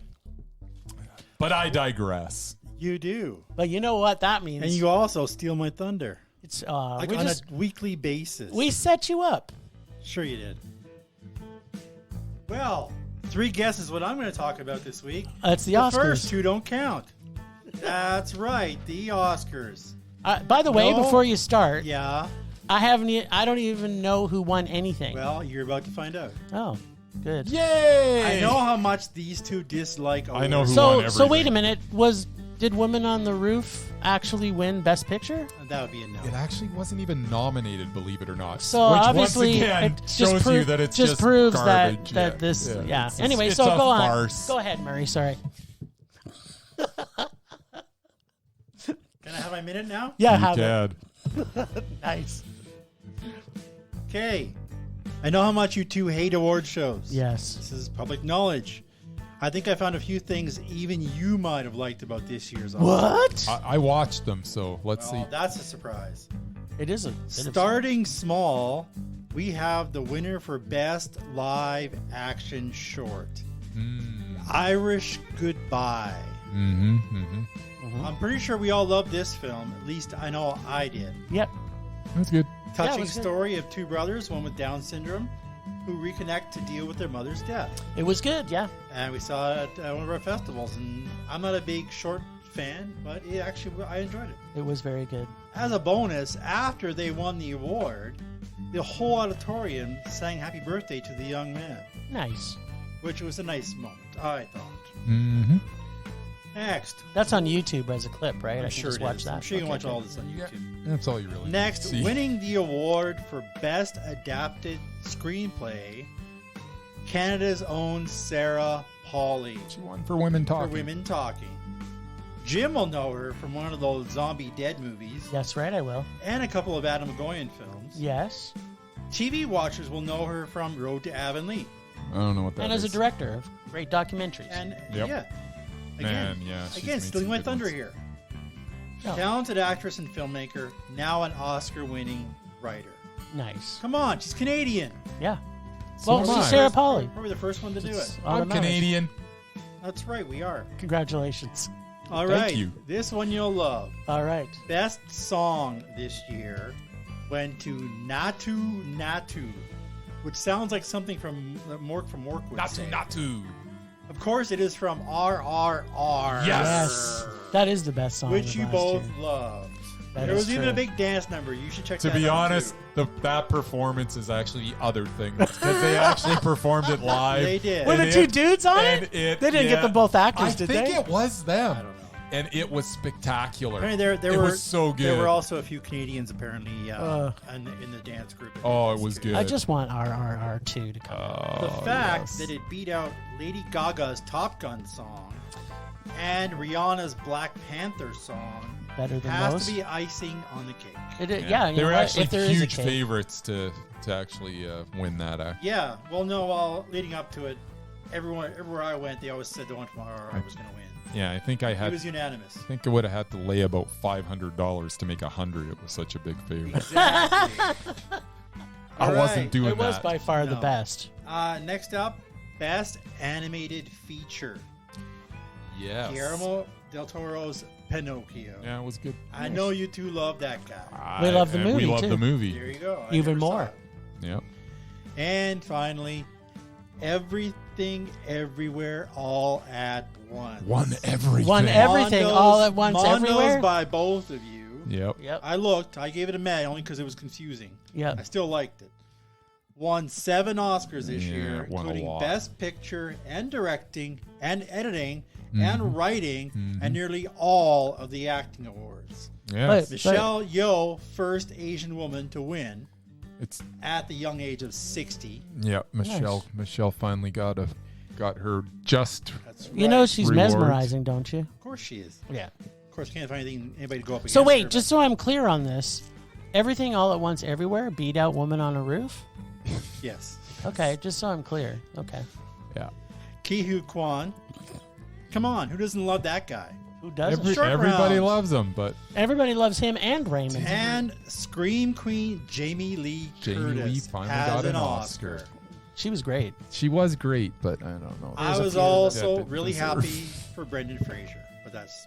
But I digress. You do. But you know what that means. And you also steal my thunder. It's on a weekly basis. We set you up. Sure you did. Well, 3 guesses what I'm going to talk about this week. It's the Oscars. The first 2 don't count. That's right, the Oscars. By the way, before you start, I don't even know who won anything. Well, you're about to find out. Oh, good. Yay! I know how much these 2 dislike. I know who won everything. So wait a minute. Did Women on the Roof actually win Best Picture? That would be a no. It actually wasn't even nominated, believe it or not. So which obviously, once again shows you that it's just proves garbage. that this. Yeah. Anyway, it's so a go on. farce. Go ahead, Murray. Sorry. Can I have my minute now? Yeah, you have can. it. Nice. Okay. I know how much you 2 hate award shows. Yes. This is public knowledge. I think I found a few things even you might have liked about this year's Oscars. What? I watched them, so let's see. That's a surprise. It is Starting small, we have the winner for Best Live Action Short. Irish Goodbye. I'm pretty sure we all love this film. At least I know I did. Yep. That's good. Touching story of two brothers, one with Down syndrome, who reconnect to deal with their mother's death. It was good, yeah. And we saw it at one of our festivals. And I'm not a big short fan, but I enjoyed it. It was very good. As a bonus, after they won the award, the whole auditorium sang happy birthday to the young man. Nice. Which was a nice moment, I thought. Next. That's on YouTube as a clip, right? I'm I sure can just it watch is. that. I'm sure you can Okay, watch all good. this on YouTube. That's all you really Next, need to see. winning the award for Best Adapted Screenplay, Canada's own Sarah Polley. She won for Women Talking. For Women Talking. Jim will know her from one of those Zombie Dead movies. That's right, I will. And a couple of Adam McGowan films. Yes. TV watchers will know her from Road to Avonlea. I don't know what that is. And as a director of great documentaries. And Yep. yeah. Man, yeah, she's Again, made stealing some my good thunder ones. here. Oh. Talented actress and filmmaker, now an Oscar-winning writer. Nice. Come on, she's Canadian. Yeah. So Well, am she's I. Sarah Polley. Probably the first one to do it. It's all I'm that matters. Canadian. That's right, we are. Congratulations. All Thank right, you. this one you'll love. All right. Best song this year went to Natu Natu, which sounds like something from Mork from Mork would say. Natu. Of course, it is from RRR. Yes. That is the best song. Which of you last both year. love. That There is was even true. a big dance number. You should check To that out. be honest, too. that performance is actually other things because they actually performed it live. They did. Were the And two it- dudes on and it? They didn't yeah. get them both actors, I did think they? it was them. I don't know. And it was spectacular. I mean, there it were was so good. There were also a few Canadians apparently in the dance group. Oh, it was good. I just want RRR2 to come out. The fact yes. that it beat out Lady Gaga's Top Gun song and Rihanna's Black Panther song Better than has those. to be icing on the cake. Yeah, you they know were what? actually If there is a huge cake. favorites to actually win that. Yeah, well, no, leading up to it, everywhere I went, they always said the one from RRR was going to win. Yeah, I think I It had. was unanimous. I think I would have had to lay about $500 to make 100. It was such a big favorite. Exactly. I All wasn't right. doing It was that. by far the No. best. Next up, Best Animated Feature. Yes. Guillermo del Toro's Pinocchio. Yeah, it was good. I know you two love that guy. We love the and movie, We love too. the movie. There you go. I Even never saw more. it. Yep. And finally, Everything, Everywhere, All at Once. One everything. One everything all at once Mondos everywhere. by both of you. Yep. Yep. I looked. I gave it a meh only because it was confusing. Yep. I still liked it. Won 7 Oscars this Yeah, year, it won a including lot. Best Picture and Directing and Editing Mm-hmm. and Writing and nearly all of the acting awards. Yes. Michelle Yeoh, first Asian woman to win It's at the young age of 60. yeah. Michelle. Michelle finally got her just. That's right. You know she's Rewards. mesmerizing, don't you? Of course she is. Yeah. Of course, can't find anybody to go up against So wait, her, just so I'm clear on this, Everything All at Once Everywhere beat out Woman on a Roof? but yes. Okay, just so I'm clear. Okay. Yeah. Ki-Hu Kwan. Come on, who doesn't love that guy? Who doesn't? Everybody rounds. loves him, but Everybody loves him and Raymond. And Scream Queen Jamie Lee Jamie Curtis Lee finally has got an Oscar. Oscar. She was great. she was great. But I don't know. I There's a was few also that really deserve. happy for Brendan Fraser, but that's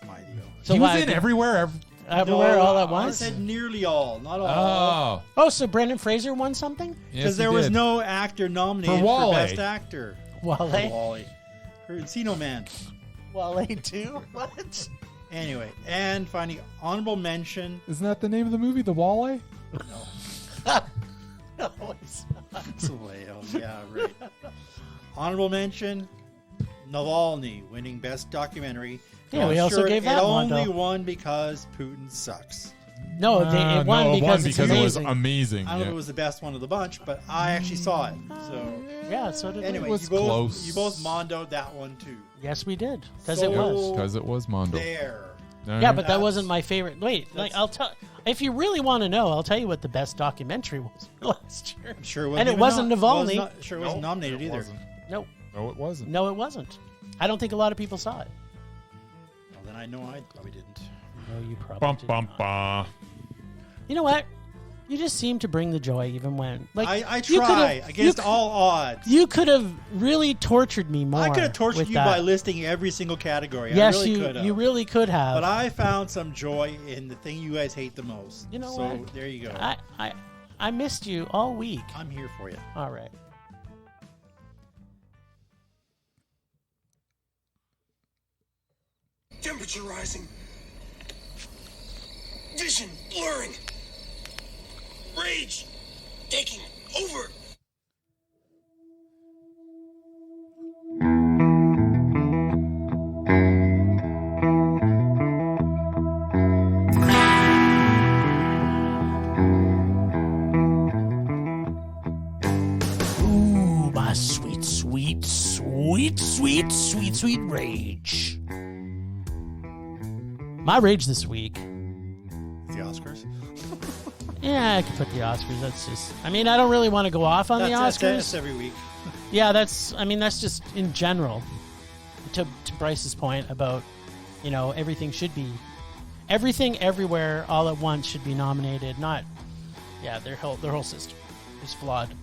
my deal. So he was why- in everywhere. Everywhere No, All at I Once? said nearly all, not all. Oh, Oh, so Brendan Fraser won something? Because there was no actor nominated For for, Wall-E. Best Actor. Wale? Wall-E. For Encino Man. Wale too? What? Anyway, and finally, honorable mention. Isn't that the name of the movie, The Wall-E? No, it's not. Well, yeah, right. Honorable mention, Navalny winning Best Documentary. Yeah, I'm we also sure gave that it one, only though. won because Putin sucks. No, it won no, it because won it's because it was amazing. amazing. I don't know yeah. if it was the best one of the bunch, but I actually saw it. So Yeah, so did anyway, It was you both close. you both mondoed that one too. we. Yes, we did. Because So- it was. Because it was Mondo. There. All Yeah, right. but that That's- wasn't my favorite. Wait, like that's- I'll tell. If you really want to know, I'll tell you what the best documentary was last year. I'm sure it And it even wasn't was Navalny. not- sure it wasn't nominated it either. wasn't. Nope. No, it wasn't. No, it wasn't. I don't think a lot of people saw it. Well, then I know I probably didn't. No, you probably Bum, did bum, not. bum. You know what? You just seem to bring the joy even when... Like I try against all odds. You could have really tortured me more. I could have tortured you that. by listing every single category. Yes, I really could have. You really could have. But I found some joy in the thing you guys hate the most. You know so what? There you go. I missed you all week. I'm here for you. All right. Temperature rising. Vision blurring. Rage taking over. Ooh, my sweet, sweet, sweet, sweet, sweet, sweet rage. My rage this week. The Oscars. Yeah, I could put the Oscars. That's just... I mean, I don't really want to go off on the Oscars. That's every week. Yeah, that's just in general. To Bryce's point about, everything should be... Everything, everywhere, all at once should be nominated. Not... Yeah, their whole system is flawed.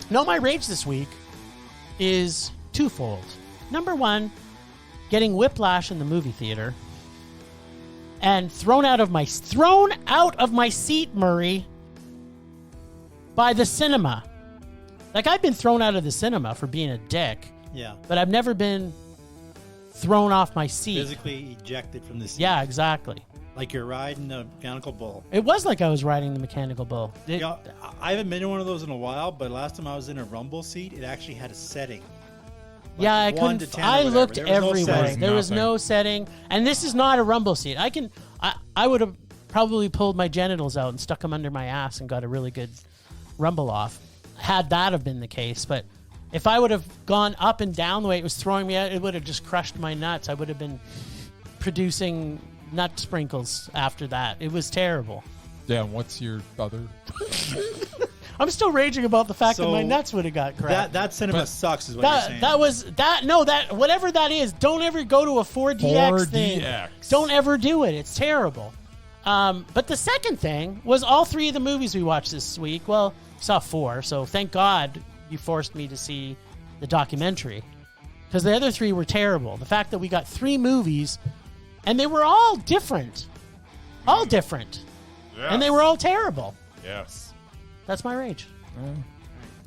No, my rage this week is twofold. Number one, getting whiplash in the movie theater. And thrown out of my seat, Murray, by the cinema. Like, I've been thrown out of the cinema for being a dick. Yeah. But I've never been thrown off my seat. Physically ejected from the seat. Yeah, exactly. Like you're riding a mechanical bull. It was like I was riding the mechanical bull. I haven't been in one of those in a while, but last time I was in a rumble seat, it actually had a setting. Like yeah, I 1 to couldn't. 10 I or looked whatever. everywhere. There was no setting, and this is not a rumble seat. I would have probably pulled my genitals out and stuck them under my ass and got a really good rumble off, had that have been the case. But if I would have gone up and down the way it was throwing me out, it would have just crushed my nuts. I would have been producing nut sprinkles after that. It was terrible. Yeah, and what's your other? I'm still raging about the fact that my nuts would have got cracked. That cinema sucks is what you're saying. Whatever that is, don't ever go to a 4DX thing. 4DX. Don't ever do it. It's terrible. But the second thing was all three of the movies we watched this week. Well, saw 4, so thank God you forced me to see the documentary. Because the other 3 were terrible. The fact that we got 3 movies, and they were all different. All different. Yes. And they were all terrible. Yes. That's my rage.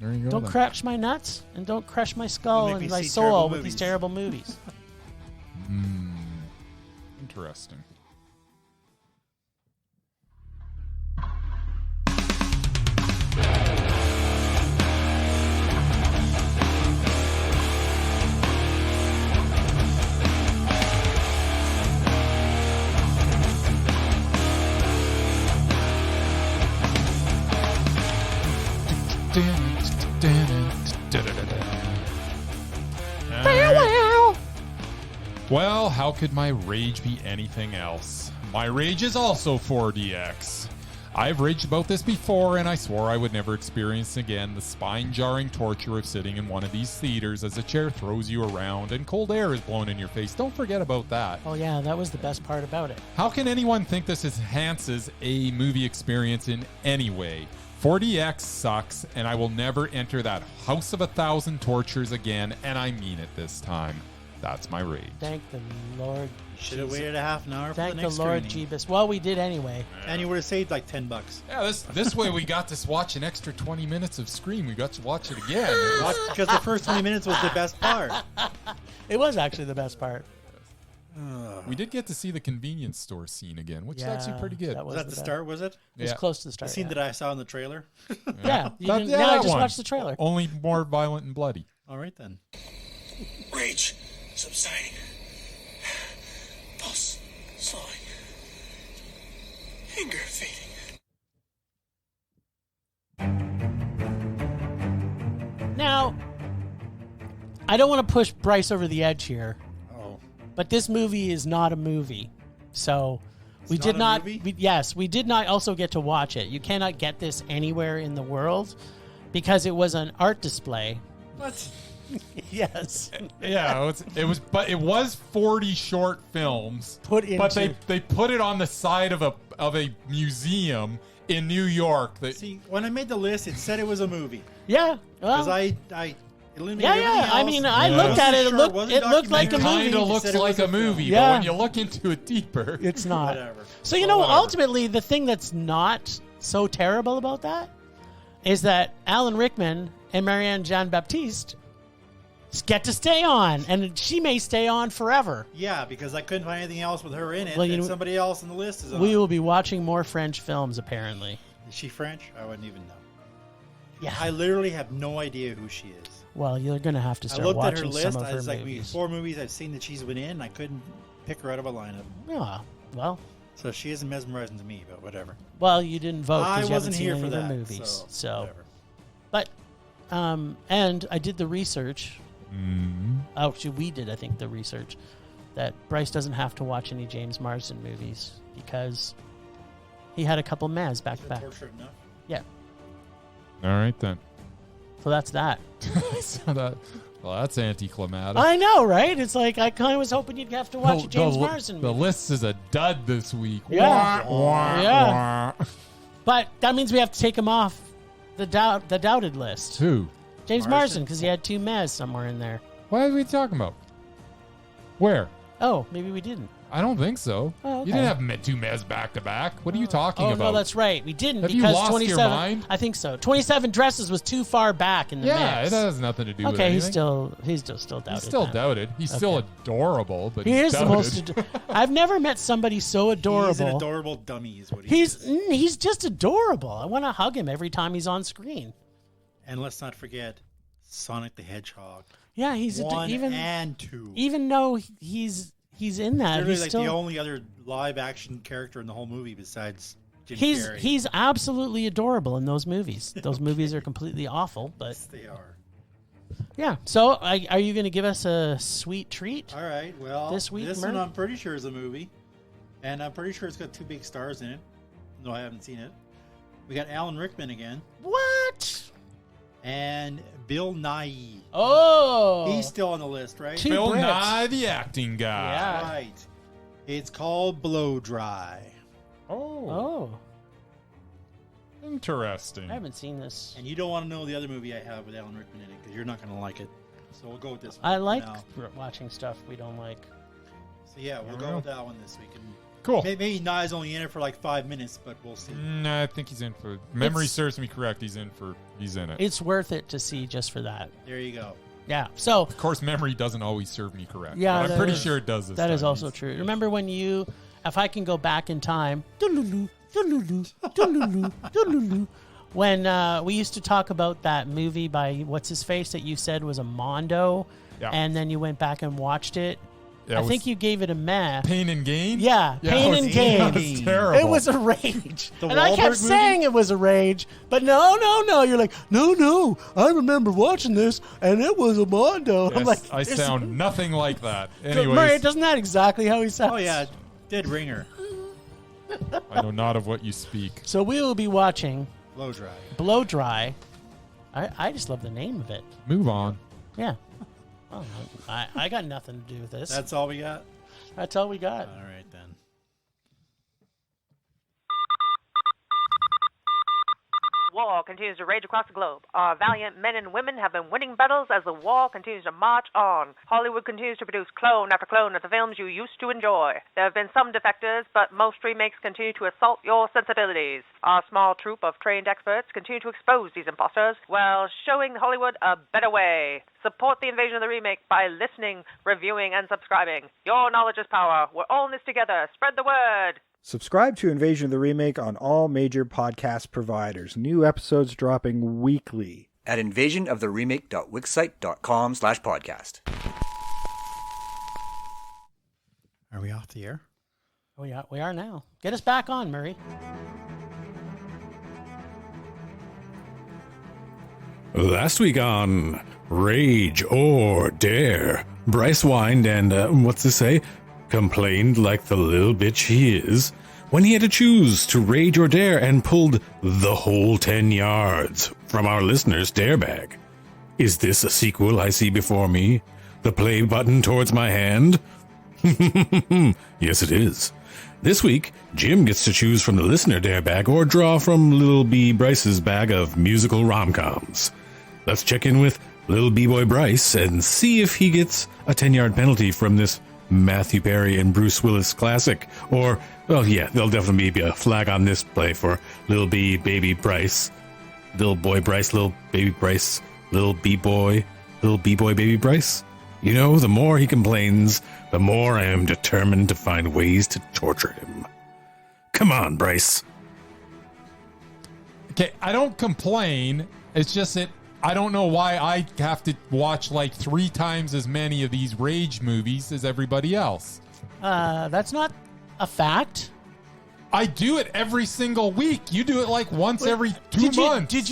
There you go. Don't crush my nuts and don't crush my skull Don't make and me my see soul terrible with movies. these terrible movies. Interesting. Well, how could my rage be anything else? My rage is also 4DX. I've raged about this before, and I swore I would never experience again the spine-jarring torture of sitting in one of these theaters as a chair throws you around and cold air is blown in your face. Don't forget about that. Oh, yeah, that was the best part about it. How can anyone think this enhances a movie experience in any way? 4DX sucks, and I will never enter that house of 1,000 tortures again, and I mean it this time. That's my rage. Thank the Lord. Should have waited a half an hour for Thank the the next Lord screening. Jeebus. Well, we did anyway. And you would have saved like $10. Yeah, this way we got to watch an extra 20 minutes of Scream. We got to watch it again. Because the first 20 minutes was the best part. It was actually the best part. We did get to see the convenience store scene again, which is actually pretty good. That Was was that the best. start, was it? It was Yeah. close to the The start. scene yeah. that I saw in the trailer? Yeah, That- now I that just one. watched the trailer. Only more violent and bloody. All right, then. Rage subsiding. Pulse slowing. Anger fading. Now, I don't want to push Bryce over the edge here, Oh. but this movie is not a movie. So we not did a not. movie? We did not also get to watch it. You cannot get this anywhere in the world because it was an art display. What? Yes. Yeah, but it was 40 short films. Put But into- they put it on the side of a museum in New York. See, when I made the list, it said it was a movie. Yeah. Because Well, I eliminated yeah. everything else. I mean, I Yeah. looked at it. It Sure, looked, wasn't it looked like a documentary. movie. Kind of It looks said it like was a a film. movie, Yeah. but when you look into it deeper, It's not. Whatever. So, you Well, know, whatever. ultimately, the thing that's not so terrible about that is that Alan Rickman and Marianne Jean-Baptiste get to stay on, and she may stay on forever. Yeah, because I couldn't find anything else with her in it. Well, you and know- somebody else on the list is on. We will be watching more French films, apparently. Is she French? I wouldn't even know. Yeah. I literally have no idea who she is. Well, you're going to have to I start looked at her watching list. some of I her was like, movies. 4 movies I've seen that she's been in. I couldn't pick her out of a lineup. Oh, So she isn't mesmerizing to me, but whatever. well, you didn't vote I because you haven't wasn't seen here any for of her that. movies. So, whatever. But, and I did the research. Actually, we did, I think, the research that Bryce doesn't have to watch any James Marsden movies because he had a couple Maz back to Is that back. torture enough? Yeah. all right then. So that's that. Well, that's anticlimactic. I know, right? It's like I kind of was hoping you'd have to watch a James Marsden The movie. list is a dud this week. Yeah. Wah, wah, Yeah. wah. But that means we have to take him off the doubted list. Who? James Marsden? Marsden, because he had 2 Maz somewhere in there. What are we talking about? Where? Oh, maybe we didn't. I don't think so. Oh, okay. You didn't have 2 Mez back to back. What are you talking Oh, about? no, that's right. We didn't Have you because lost your 27. mind? I think so. 27 dresses was too far back in the yeah, mix. it has nothing to do with Okay, anything. he's still doubted. He's still then. doubted. He's still Okay. adorable, but He he's is the doubted. most. I've never met somebody so adorable. He's an adorable dummy is what he is. He's just adorable. I want to hug him every time he's on screen. And let's not forget Sonic the Hedgehog. Yeah, he's 1 even and 2. even though he's in that. Literally He's like still the only other live action character in the whole movie besides Jim he's Carrey. he's absolutely adorable in those movies. Those movies are completely awful, but Yes, they are. yeah. So, are you going to give us a sweet treat? All right. Well, This week, this Murray? one I'm pretty sure is a movie, and I'm pretty sure it's got 2 big stars in it. No, I haven't seen it. We got Alan Rickman again What? and Bill Nye. Oh, He's still on the list, right? Two Bill Brits. Nye, the acting guy. Yeah. Right. It's called Blow Dry. Oh, Oh, interesting. I haven't seen this. And you don't want to know the other movie I have with Alan Rickman in it because you're not going to like it. So we'll go with this one. I like now. watching stuff we don't like. So yeah, we'll I go don't with that one this week. And Cool. maybe Nye's only in it for like 5 minutes, but we'll see. I think he's in for. Memory It's- serves me correct. He's in it. It's worth it to see just for that. There you go. Yeah. So Of course, memory doesn't always serve me correct. Yeah, but I'm that pretty is- sure it does this that is time. also true. Remember when if I can go back in time, doo-loo-loo, doo-loo-loo, doo-loo-loo, doo-loo-loo, when we used to talk about that movie by what's his face that you said was a Mondo, Yeah. and then you went back and watched it. Yeah, I think you gave it a meh. Pain and Gain. Yeah, it Pain was- and Gain. It was terrible. It was a rage. The And I Wahlberg kept movie? saying it was a rage, but no. You're like, no. I remember watching this, and it was a Mondo. I'm Yes, like, I this- sound nothing like that. Murray, Anyways, doesn't that exactly how he sounds? Oh yeah, Dead Ringer. I know not of what you speak. So we will be watching Blow Dry. Blow Dry. I just love the name of it. Move on. Yeah. Oh, I got nothing to do with this. That's all we got. That's all we got. All right then. War continues to rage across the globe. Our valiant men and women have been winning battles as the war continues to march on. Hollywood continues to produce clone after clone of the films you used to enjoy. There have been some defectors, but most remakes continue to assault your sensibilities. Our small troop of trained experts continue to expose these imposters while showing Hollywood a better way. Support the invasion of the remake by listening, reviewing, and subscribing. Your knowledge is power. We're all in this together. Spread the word. Subscribe to Invasion of the Remake on all major podcast providers. New episodes dropping weekly. At invasionoftheremake.wixsite.com/podcast. Are we off the air? We are now. Get us back on, Murray. Last week on Rage or Dare, Bryce whined and, what's to say, complained like the little bitch he is when he had to choose to rage or dare and pulled the whole 10 yards from our listeners' dare bag. Is this a sequel I see before me? The play button towards my hand? Yes, it is. This week, Jim gets to choose from the listener dare bag or draw from Little B Bryce's bag of musical rom-coms. Let's check in with Little B-Boy Bryce and see if he gets a 10-yard penalty from this Matthew Perry and Bruce Willis classic. Or, well, yeah, there'll definitely be a flag on this play for Little B Baby Bryce. Little Boy Bryce, Little Baby Bryce, Little B-Boy Baby Bryce. You know, the more he complains, the more I am determined to find ways to torture him. Come on, Bryce. Okay, I don't complain. It's just that I don't know why I have to watch like 3 times as many of these Rage movies as everybody else. That's not a fact. I do it every single week. You do it like once every 2 months. Did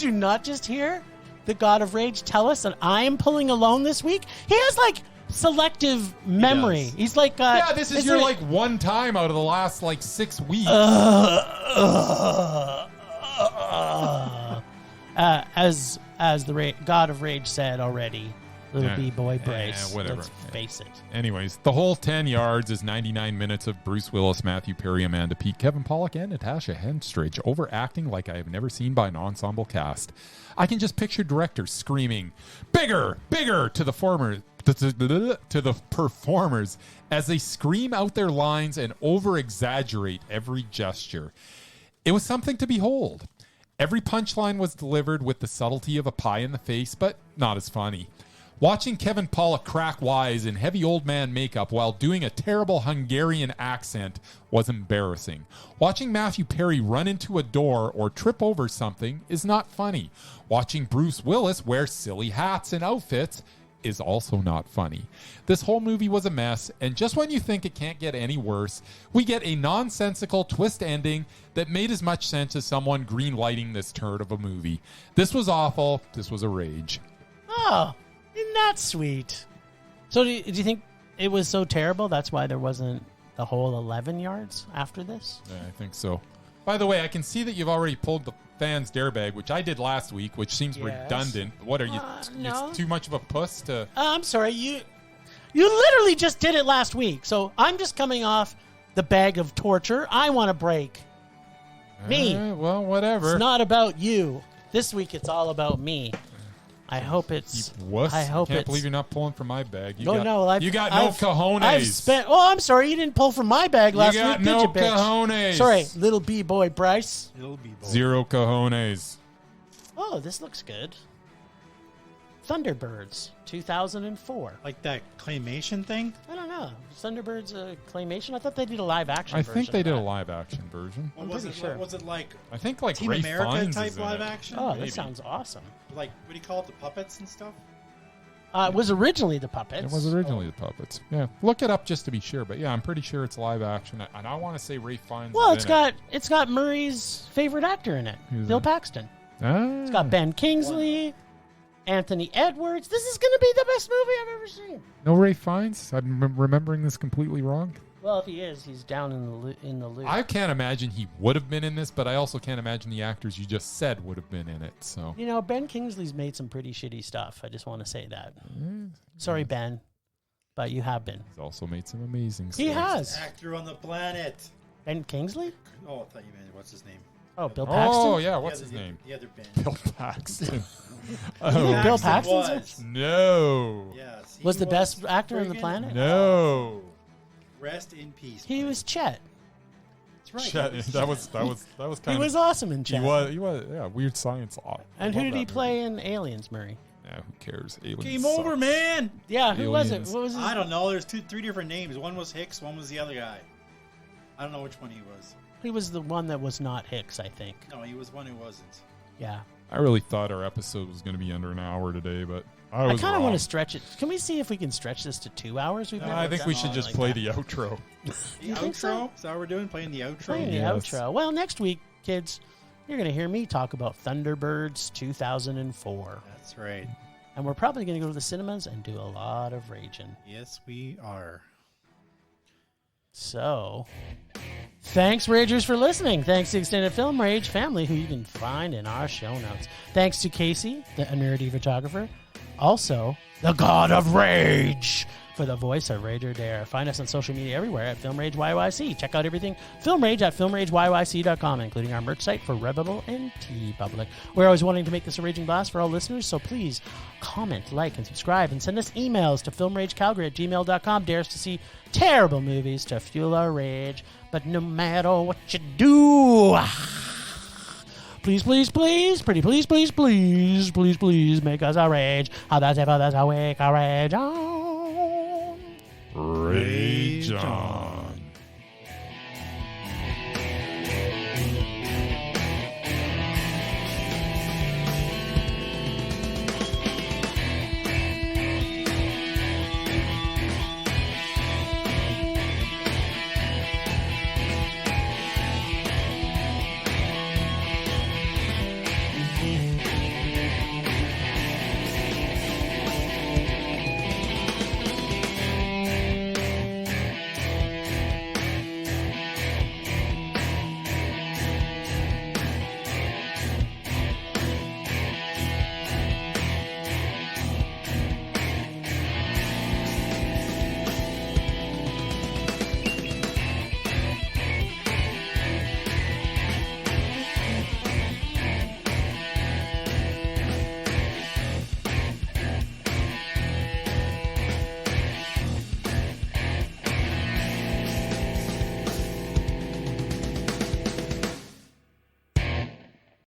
you not just hear the God of Rage tell us that I am pulling alone this week? He has like selective memory. He's like, yeah, this is your like one time out of the last like 6 weeks. As the God of Rage said already, Little B-Boy Bryce. Whatever. Let's face it. Anyways, the whole 10 yards is 99 minutes of Bruce Willis, Matthew Perry, Amanda Peet, Kevin Pollak, and Natasha Henstridge overacting like I have never seen by an ensemble cast. I can just picture directors screaming, "Bigger, bigger!" to the performers as they scream out their lines and over-exaggerate every gesture. It was something to behold. Every punchline was delivered with the subtlety of a pie in the face, but not as funny. Watching Kevin Pollak crack wise in heavy old man makeup while doing a terrible Hungarian accent was embarrassing. Watching Matthew Perry run into a door or trip over something is not funny. Watching Bruce Willis wear silly hats and outfits is also not funny. This whole movie was a mess, and just when you think it can't get any worse, we get a nonsensical twist ending that made as much sense as someone green-lighting this turd of a movie. This was awful. This was a rage. Oh, isn't that sweet? So do you think it was so terrible that's why there wasn't the whole 11 yards after this? Yeah, I think so. By the way, I can see that you've already pulled the fans dare bag, which I did last week, which seems redundant. What are you? No. It's too much of a puss to. I'm sorry, you literally just did it last week. So I'm just coming off the bag of torture. I want to break. Me. Well, whatever. It's not about you. This week it's all about me. I hope it's. You wuss. I hope Can't believe you're not pulling from my bag. You got no. no cojones. I've spent. Oh, I'm sorry. You didn't pull from my bag last you got week, no did you, bitch? cojones. Sorry, little B-boy Bryce. Little B-boy. 0 cojones. Oh, this looks good. Thunderbirds, 2004. Like that claymation thing? I don't know. Thunderbirds claymation? I thought they did a live action I version. think they of did a that. live action version. I'm pretty sure. Was it like I think like Team Ray America Fiennes type is in live it. action? Oh, Maybe. that sounds awesome. Like, what do you call it? The puppets and stuff? It was originally the puppets. It was originally the puppets. Yeah, look it up just to be sure. But yeah, I'm pretty sure it's live action. And I want to say Ray Fiennes. Well, is it's got Murray's favorite actor in it, Who's Bill that? Paxton. Ah. It's got Ben Kingsley, Anthony Edwards. This is going to be the best movie I've ever seen. No Ray Fiennes. I'm remembering this completely wrong. Well, if he is, he's down in the loop. I can't imagine he would have been in this, but I also can't imagine the actors you just said would have been in it. So You know, Ben Kingsley's made some pretty shitty stuff. I just want to say that. Sorry, Ben, but you have been. he's also made some amazing stuff. He has. Actor on the planet. Ben Kingsley? Oh, I thought you meant, what's his name? Oh, Bill Paxton? Oh yeah, what's his name? The other Ben. Bill Paxton. You oh think Bill Paxton's was. no, Yes. he Was the best actor on the friggin' planet? no. Rest in peace. He was Chet. That's right. Chet, that was kind He of. was awesome in He Chet. was. Yeah, Weird Science. And I who love did he that play in Aliens, Murray? movie. Yeah, who cares? Aliens Game suck. over, man. Yeah, who was it? Aliens. What was his? I don't know. There's three different names. One was Hicks. One was the other guy. I don't know which one he was. He was the one that was not Hicks, I think. No, he was one who wasn't. Yeah. I really thought our episode was going to be under an hour today, but I I was kind of wrong. want to stretch it. Can we see if we can stretch this to 2 hours? We've never I think done we one should just like play that. the outro. The You think outro? so? Is that what we're doing? Playing the outro? Playing the Yes. outro. Well, next week, kids, you're going to hear me talk about Thunderbirds 2004. That's right. And we're probably going to go to the cinemas and do a lot of raging. Yes, we are. So, thanks, Ragers, for listening. Thanks to Extended Film Rage family, who you can find in our show notes. Thanks to Casey, the nerdy photographer. Also, the God of Rage, for the voice of Rage or Dare. Find us on social media everywhere at Film Rage YYC. Check out everything Film Rage at filmrageyyc.com, including our merch site for Redbubble and TeePublic. We're always wanting to make this a raging blast for all listeners, so please comment, like, and subscribe, and send us emails to filmragecalgary@gmail.com. Dare us to see terrible movies to fuel our rage. But no matter what you do, please, please, please, pretty please, please, please, please, please, make us a rage. How that's how we can rage on. Rage on.